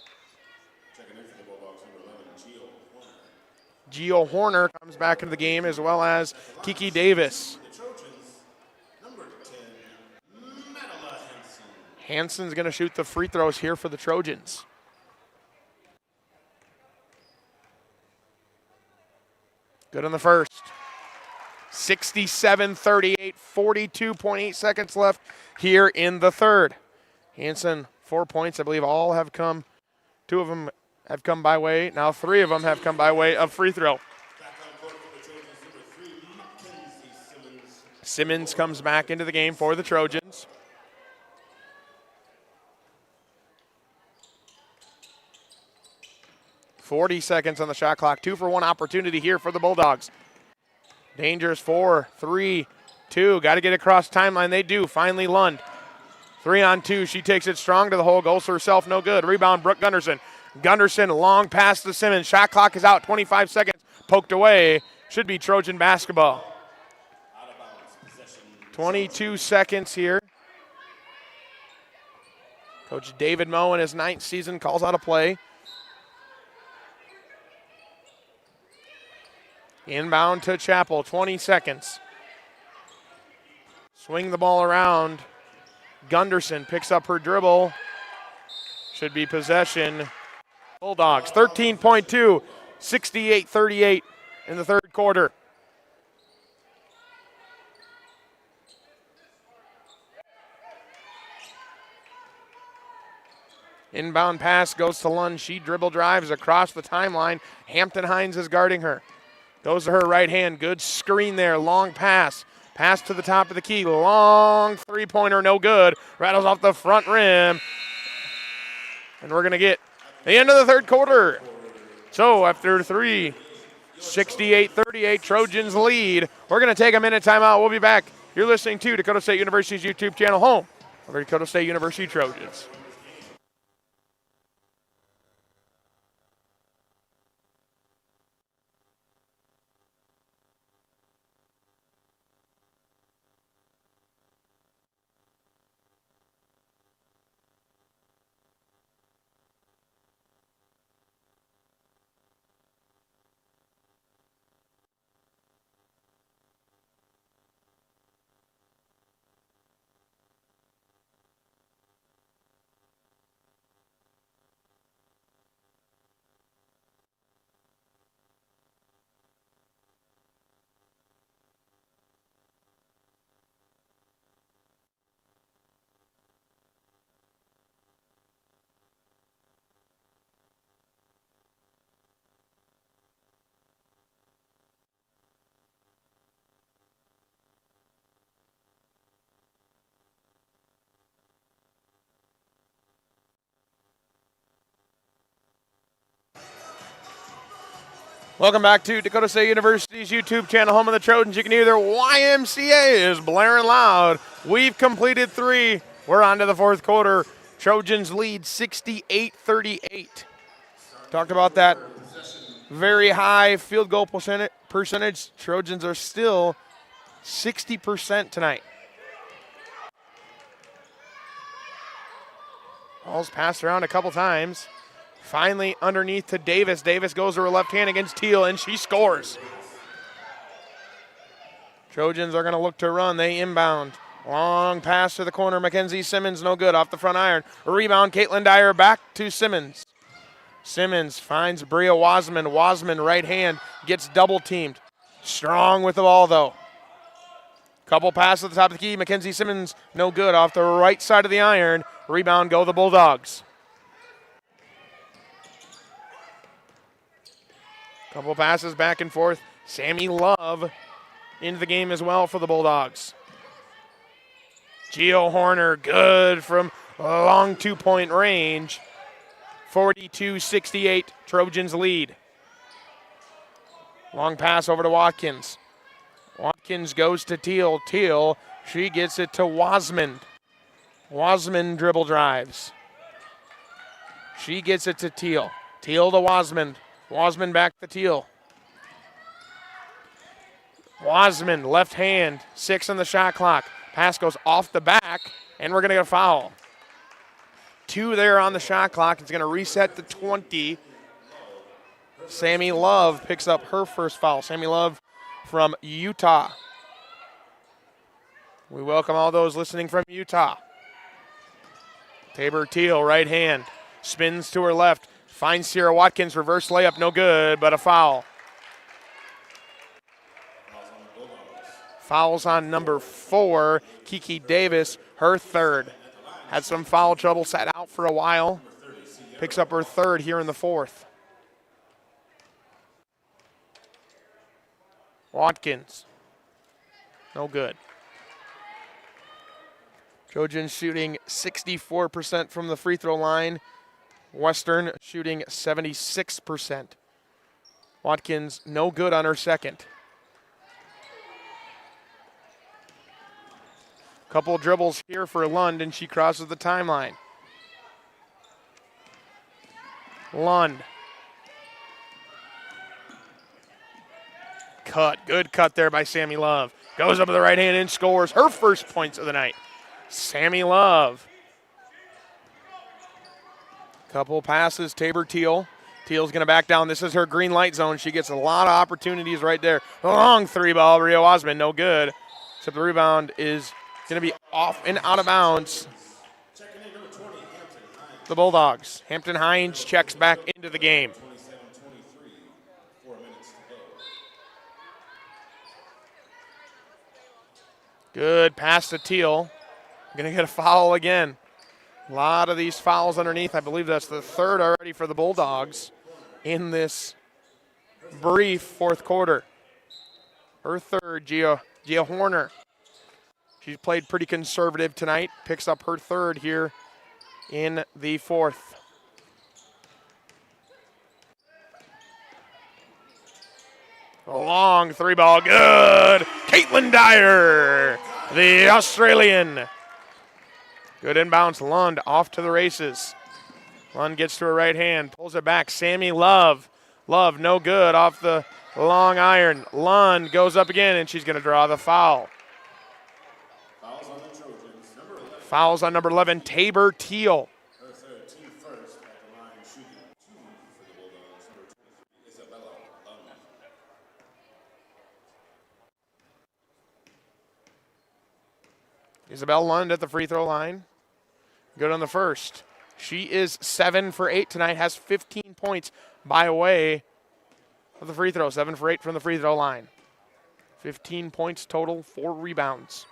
Gio Horner comes back into the game, as well as Kiki Davis. Hansen's going to shoot the free throws here for the Trojans. Good in the first. 67-38, 42.8 seconds left here in the third. Hansen, 4 points, I believe all have come. 2 of them have come by way. Now 3 of them have come by way of free throw. Simmons comes back into the game for the Trojans. .40 seconds on the shot clock. 2-for-1 opportunity here for the Bulldogs. Dangerous 4, 3, 2. Got to get across timeline. They do. Finally, Lund. 3-on-2. She takes it strong to the hole. Goes to herself. No good. Rebound, Brooke Gunderson. Gunderson, long pass to Simmons. Shot clock is out. 25 seconds. Poked away. Should be Trojan basketball. 22 seconds here. Coach David Moe in his 9th season calls out a play. Inbound to Chappell, 20 seconds. Swing the ball around. Gunderson picks up her dribble. Should be possession. Bulldogs, 13.2, 68-38 in the third quarter. Inbound pass goes to Lund. She dribble drives across the timeline. Hampton Hines is guarding her. Goes to her right hand. Good screen there. Long pass. Pass to the top of the key. Long three-pointer. No good. Rattles off the front rim. And we're going to get the end of the third quarter. So after 3, 68-38, Trojans lead. We're going to take a minute timeout. We'll be back. You're listening to Dakota State University's YouTube channel, home of the Dakota State University Trojans. Welcome back to Dakota State University's YouTube channel, home of the Trojans. You can hear their YMCA is blaring loud. We've completed 3. We're on to the fourth quarter. Trojans lead 68-38. Talked about that very high field goal percentage. Trojans are still 60% tonight. Ball's passed around a couple times. Finally underneath to Davis. Davis goes to her left hand against Teal, and she scores. Trojans are going to look to run. They inbound. Long pass to the corner. Mackenzie Simmons, no good, off the front iron. A rebound, Caitlin Dyer back to Simmons. Simmons finds Bria Wasman. Wasman, right hand, gets double teamed. Strong with the ball, though. Couple passes at the top of the key. Mackenzie Simmons, no good, off the right side of the iron. Rebound, go the Bulldogs. Couple passes back and forth. Sammy Love into the game as well for the Bulldogs. Gio Horner, good from a long 2-point range. 42-68, Trojans lead. Long pass over to Watkins. Watkins goes to Teal. Teal, she gets it to Wasman. Wasman dribble drives. She gets it to Teal. Teal to Wasman. Wasman back to Teal. Wasman, left hand, 6 on the shot clock. Pass goes off the back, and we're going to get a foul. 2 there on the shot clock. It's going to reset to 20. Sammy Love picks up her first foul. Sammy Love from Utah. We welcome all those listening from Utah. Tabor Teal, right hand, spins to her left, finds Sierra Watkins, reverse layup, no good, but a foul. Fouls on number 4, Kiki Davis, her third. Had some foul trouble, sat out for a while. Picks up her third here in the fourth. Watkins, no good. Trojans shooting 64% from the free throw line. Western shooting 76%. Watkins, no good on her second. Couple dribbles here for Lund, and she crosses the timeline. Lund. Cut, good cut there by Sammy Love. Goes up to the right hand and scores her first points of the night. Sammy Love. Couple passes, Tabor Teal. Teal's going to back down. This is her green light zone. She gets a lot of opportunities right there. Long 3-ball, Rio Osmond, no good. Except the rebound is going to be off and out of bounds. The Bulldogs. Hampton Hines checks back into the game. Good pass to Teal. Going to get a foul again. A lot of these fouls underneath. I believe that's the third already for the Bulldogs in this brief fourth quarter. Her third, Gia Horner. She's played pretty conservative tonight. Picks up her third here in the fourth. A long 3-ball, good. Caitlin Dyer, the Australian. Good inbounds, Lund off to the races. Lund gets to her right hand, pulls it back. Sammy Love. Love, no good, off the long iron. Lund goes up again, and she's going to draw the foul. Fouls on number 11, Tabor Teal. Isabel Lund at the free throw line. Good on the first. She is 7 for 8 tonight, has 15 points by way of the free throw. 7 for 8 from the free throw line. 15 points total, 4 rebounds.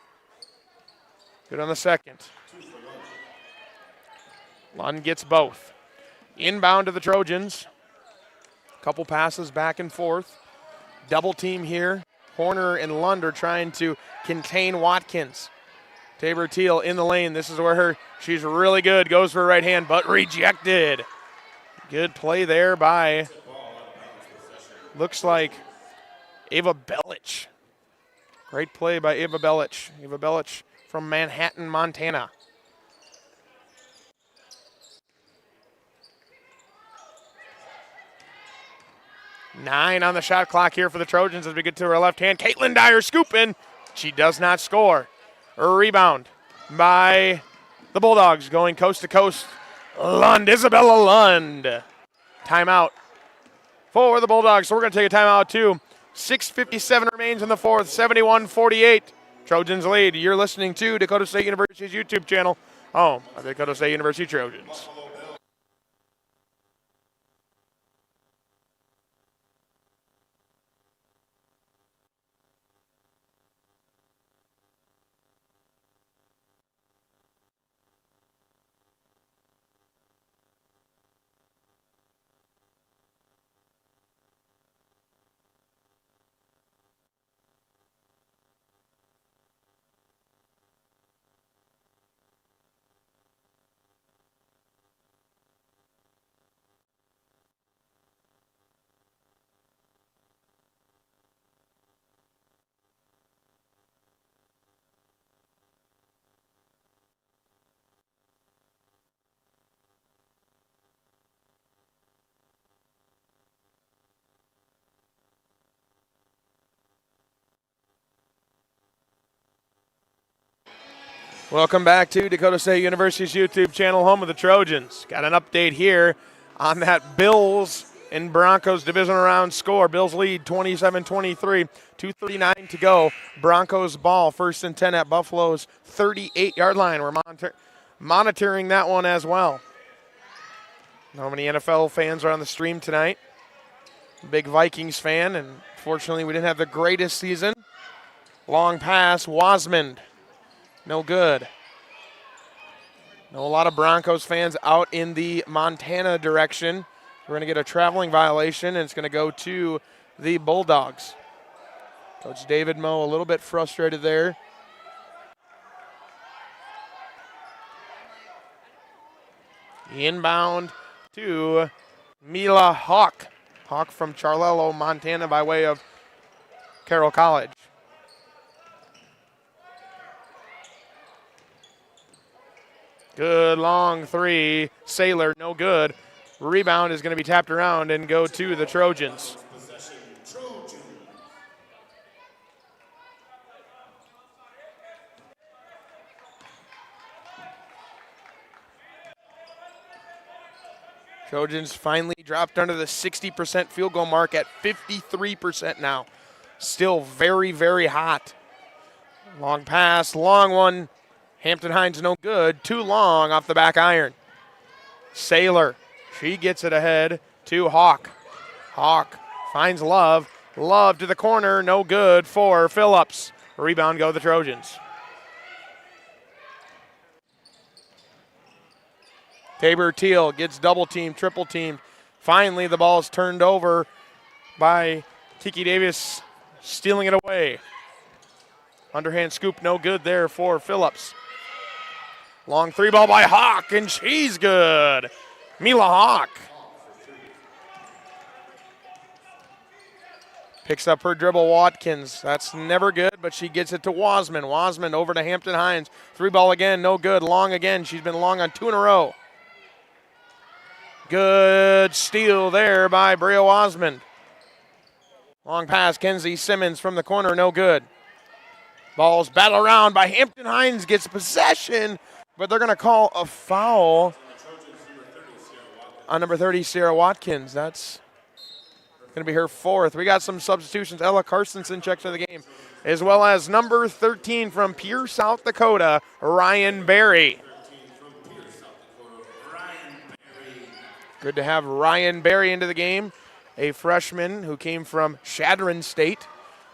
Good on the second. Lund gets both. Inbound to the Trojans. Couple passes back and forth. Double team here. Horner and Lund are trying to contain Watkins. Tabor Teal in the lane. This is where she's really good. Goes for her right hand, but rejected. Good play there by looks like Ava Belich. Great play by Ava Belich. Ava Belich from Manhattan, Montana. Nine on the shot clock here for the Trojans as we get to her left hand. Caitlin Dyer scooping. She does not score. A rebound by the Bulldogs going coast to coast. Lund, Isabella Lund. Timeout for the Bulldogs. So we're going to take a timeout too. 6:57 remains in the fourth, 71-48. Trojans lead. You're listening to Dakota State University's YouTube channel, home of the Dakota State University Trojans. Welcome back to Dakota State University's YouTube channel, home of the Trojans. Got an update here on that Bills and Broncos divisional round score. Bills lead 27-23, 2:39 to go. Broncos ball, 1st and 10 at Buffalo's 38-yard line. We're monitoring that one as well. How many NFL fans are on the stream tonight? Big Vikings fan, and fortunately we didn't have the greatest season. Long pass, Wasmond. No good. Know a lot of Broncos fans out in the Montana direction. We're going to get a traveling violation, and it's going to go to the Bulldogs. Coach David Moe a little bit frustrated there. Inbound to Mila Hawk. Hawk from Charlello, Montana by way of Carroll College. Good long three. Sailor, no good. Rebound is going to be tapped around and go to the Trojans. Trojans finally dropped under the 60% field goal mark at 53% now. Still very, very hot. Long pass, long one. Hampton Hines no good. Too long off the back iron. Sailor, she gets it ahead to Hawk. Hawk finds Love. Love to the corner, no good for Phillips. Rebound go the Trojans. Tabor Teal gets double teamed, triple teamed. Finally, the ball is turned over by Tiki Davis, stealing it away. Underhand scoop, no good there for Phillips. Long three ball by Hawk, and she's good. Mila Hawk picks up her dribble, Watkins. That's never good, but she gets it to Wasman. Wasman over to Hampton Hines. Three ball again, no good. Long again. She's been long on 2 in a row. Good steal there by Brea Wasman. Long pass, Kenzie Simmons from the corner, no good. Balls battle around by Hampton Hines, gets possession, but they're going to call a foul on number 30, Sierra Watkins. That's going to be her 4th. We got some substitutions. Ella Carstensen checks for the game, as well as number 13 from Pierre, South Dakota, Ryan Berry. Good to have Ryan Berry into the game, a freshman who came from Chadron State.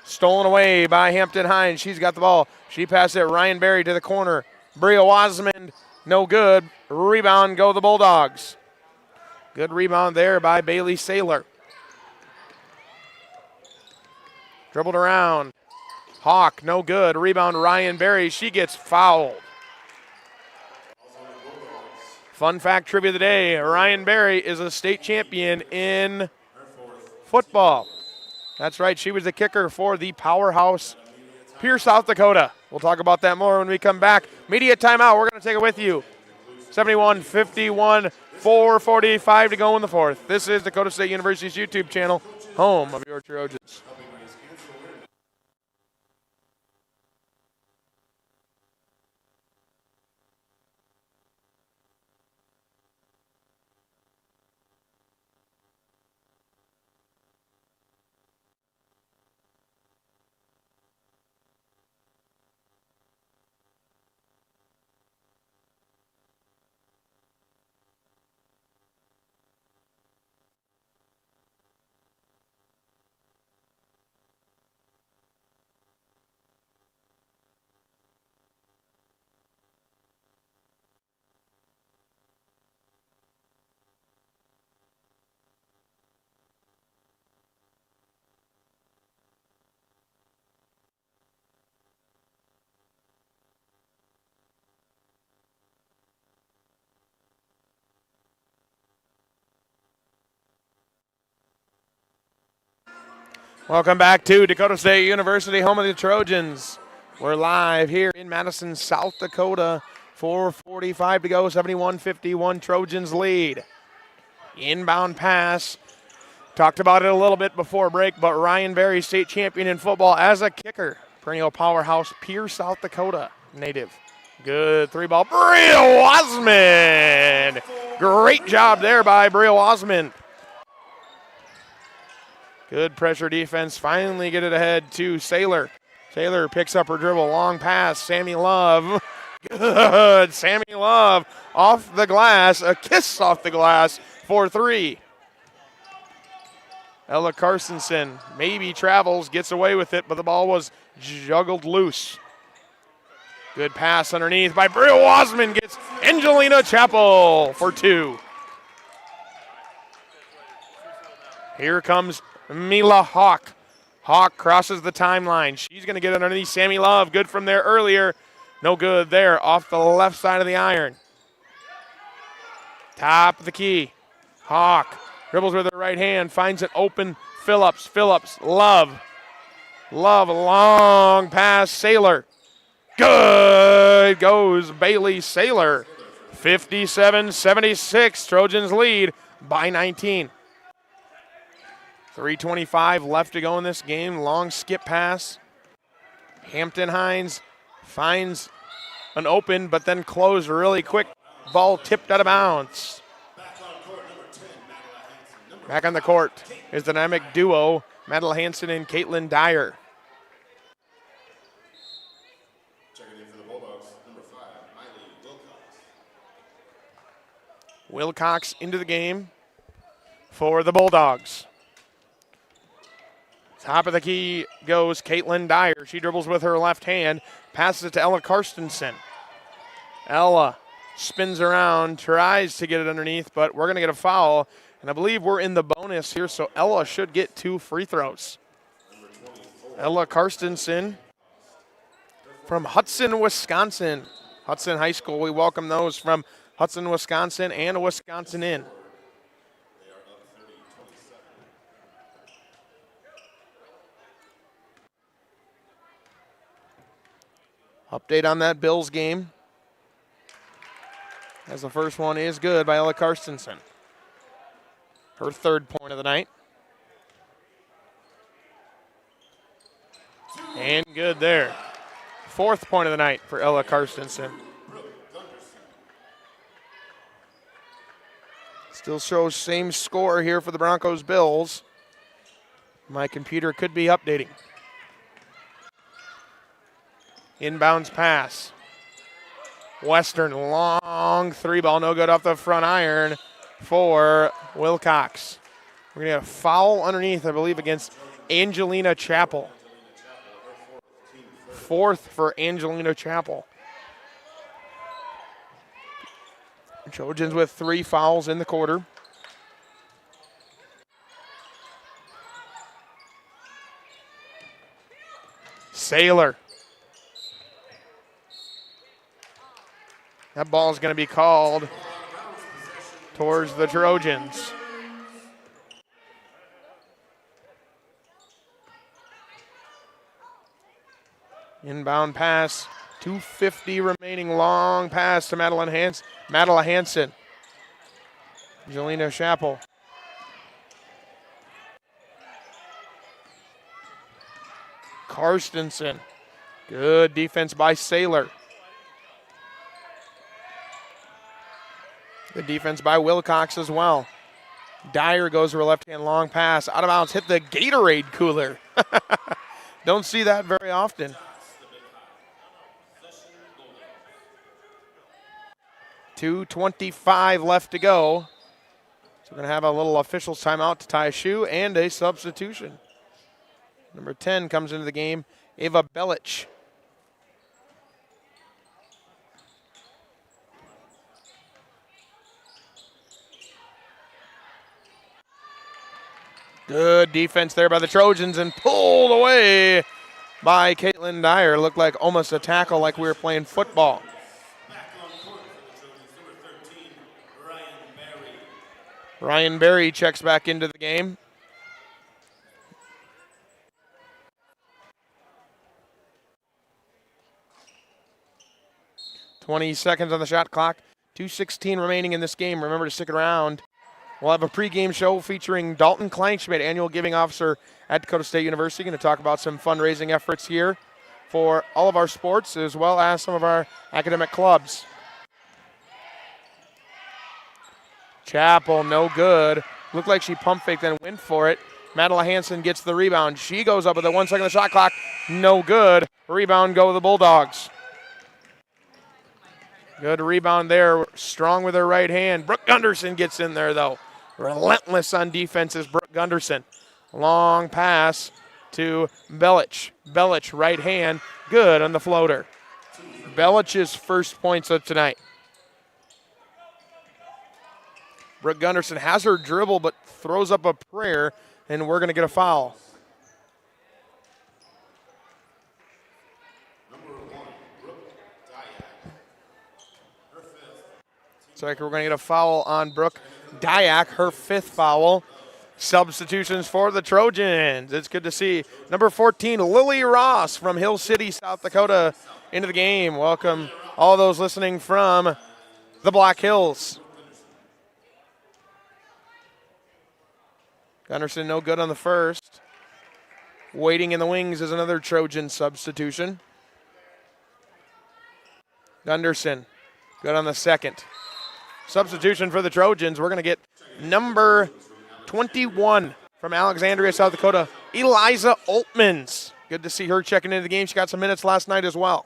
Stolen away by Hampton Hines. She's got the ball. She passed it. Ryan Berry to the corner. Brea Wasmond, no good. Rebound go the Bulldogs. Good rebound there by Bailey Saylor. Dribbled around. Hawk, no good. Rebound Ryan Berry. She gets fouled. Fun fact trivia of the day, Ryan Berry is a state champion in football. That's right, she was the kicker for the powerhouse Pierce, South Dakota. We'll talk about that more when we come back. Media timeout, we're going to take it with you. 71-51, 4:45 to go in the fourth. This is Dakota State University's YouTube channel, home of your Trojans. Welcome back to Dakota State University, home of the Trojans. We're live here in Madison, South Dakota. 4:45 to go, 71-51, Trojans lead. Inbound pass. Talked about it a little bit before break, but Ryan Berry, state champion in football as a kicker. Perennial powerhouse, Pierce, South Dakota native. Good three ball. Bria Wasman. Great job there by Bria Wasman. Good pressure defense. Finally get it ahead to Saylor. Saylor picks up her dribble. Long pass. Sammy Love. Good. Sammy Love off the glass. A kiss off the glass for three. Ella Carstensen maybe travels, gets away with it, but the ball was juggled loose. Good pass underneath by Bria Wasman. Gets Angelina Chappell for two. Here comes Mila Hawk. Hawk crosses the timeline. She's going to get underneath Sammy Love. Good from there earlier. No good there off the left side of the iron. Top of the key. Hawk dribbles with her right hand. Finds an open Phillips. Phillips. Love. Love. Long pass. Saylor. Good goes Bailey Saylor. 57-76. Trojans lead by 19. 3:25 left to go in this game. Long skip pass. Hampton Hines finds an open, but then closed really quick. Ball tipped out of bounds. Back on the court is the dynamic duo, Madeline Hansen and Caitlin Dyer. Checking in for the Bulldogs, number 5, Miley Wilcox. Wilcox into the game for the Bulldogs. Top of the key goes Caitlin Dyer. She dribbles with her left hand, passes it to Ella Karstensen. Ella spins around, tries to get it underneath, but we're going to get a foul. And I believe we're in the bonus here, so Ella should get 2 free throws. Ella Karstensen from Hudson, Wisconsin. Hudson High School, we welcome those from Hudson, Wisconsin and Wisconsin Inn. Update on that Bills game, as the first one is good by Ella Karstensen. Her 3rd point of the night. And good there. 4th point of the night for Ella Karstensen. Still shows same score here for the Broncos Bills. My computer could be updating. Inbounds pass. Western long 3-ball, no good off the front iron for Wilcox. We're going to get a foul underneath, I believe, against Angelina Chappell. 4th for Angelina Chappell. Trojans with 3 fouls in the quarter. Saylor. That ball is going to be called towards the Trojans. Inbound pass, 2:50 remaining, long pass to Madeline Hansen. Angelina Chappell. Karstensen. Good defense by Saylor. Good defense by Wilcox as well. Dyer goes for a left-hand long pass. Out of bounds, hit the Gatorade cooler. Don't see that very often. 2:25 left to go. So we're going to have a little officials timeout to tie a shoe and a substitution. Number 10 comes into the game, Ava Belich. Good defense there by the Trojans and pulled away by Caitlin Dyer. Looked like almost a tackle like we were playing football. Ryan Berry checks back into the game. "20 seconds on the shot clock. 2:16 remaining in this game. Remember to stick around. We'll have a pregame show featuring Dalton Kleinschmidt, annual giving officer at Dakota State University. Going to talk about some fundraising efforts here for all of our sports as well as some of our academic clubs. Chappell, no good. Looked like she pump faked and went for it. Madeline Hansen gets the rebound. She goes up with the 1 second on the shot clock. No good. Rebound go the Bulldogs. Good rebound there. Strong with her right hand. Brooke Gunderson gets in there, though. Relentless on defense is Brooke Gunderson. Long pass to Belich. Belich, right hand. Good on the floater. Belich's first points of tonight. Brooke Gunderson has her dribble but throws up a prayer, and we're going to get a foul. So we're going to get a foul on Brooke Dyak, her 5th foul. Substitutions for the Trojans. It's good to see number 14, Lily Ross from Hill City, South Dakota, into the game. Welcome all those listening from the Black Hills. Gunderson no good on the first. Waiting in the wings is another Trojan substitution. Gunderson good on the second. Substitution for the Trojans. We're going to get number 21 from Alexandria, South Dakota, Eliza Altmans. Good to see her checking into the game. She got some minutes last night as well.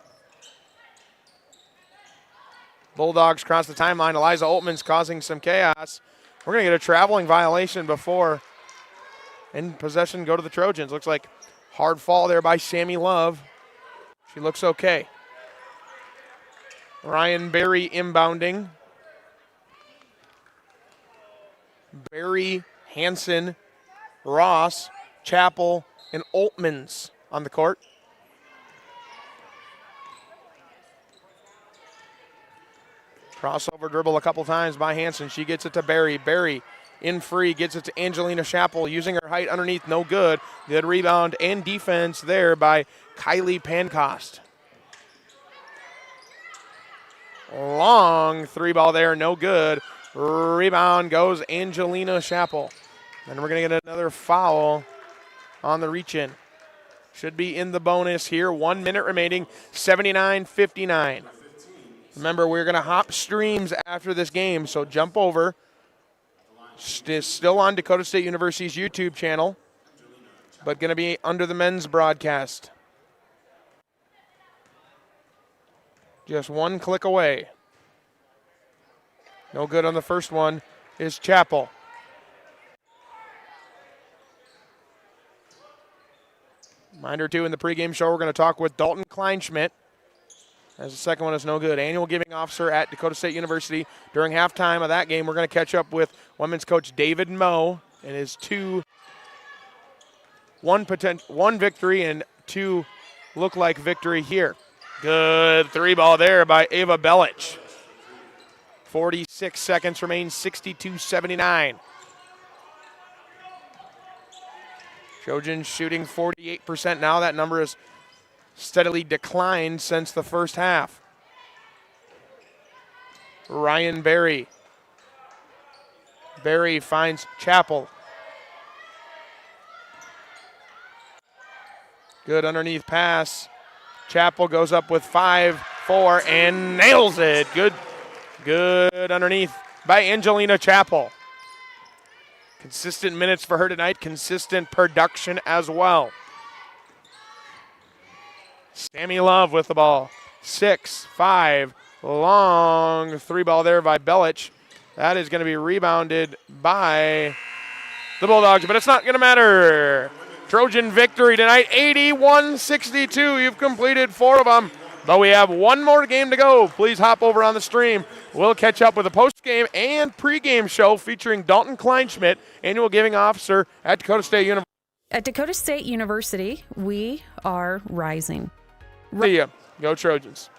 Bulldogs cross the timeline. Eliza Altmans causing some chaos. We're going to get a traveling violation before in possession go to the Trojans. Looks like hard fall there by Sammy Love. She looks okay. Ryan Berry inbounding. Berry, Hansen, Ross, Chappell, and Altmans on the court. Crossover dribble a couple times by Hansen. She gets it to Berry. Berry in free, gets it to Angelina Chappell, using her height underneath, no good. Good rebound and defense there by Kylie Pancost. Long 3-ball there, no good. Rebound goes Angelina Chappell. And we're going to get another foul on the reach-in. Should be in the bonus here. 1 minute remaining, 79-59. Remember, we're going to hop streams after this game, so jump over. Still on Dakota State University's YouTube channel, but going to be under the men's broadcast. Just one click away. No good on the first one is Chappell. Reminder too, in the pregame show, we're going to talk with Dalton Kleinschmidt, as the second one is no good. Annual giving officer at Dakota State University. During halftime of that game, we're going to catch up with women's coach David Moe and his one victory and 2 look like victory here. Good 3-ball there by Ava Belich. 46 seconds remain, 62-79. Trojans shooting 48% now. That number is steadily declined since the first half. Ryan Berry. Berry finds Chappell. Good underneath pass. Chappell goes up with 5-4 and nails it. Good underneath by Angelina Chappell. Consistent minutes for her tonight, consistent production as well. Sammy Love with the ball. 6-5, long three ball there by Belich. That is going to be rebounded by the Bulldogs, but it's not going to matter. Trojan victory tonight, 81-62. You've completed 4 of them, but we have one more game to go. Please hop over on the stream. We'll catch up with a post-game and pre-game show featuring Dalton Kleinschmidt, annual giving officer at Dakota State University. At Dakota State University, we are rising. See ya. Go Trojans.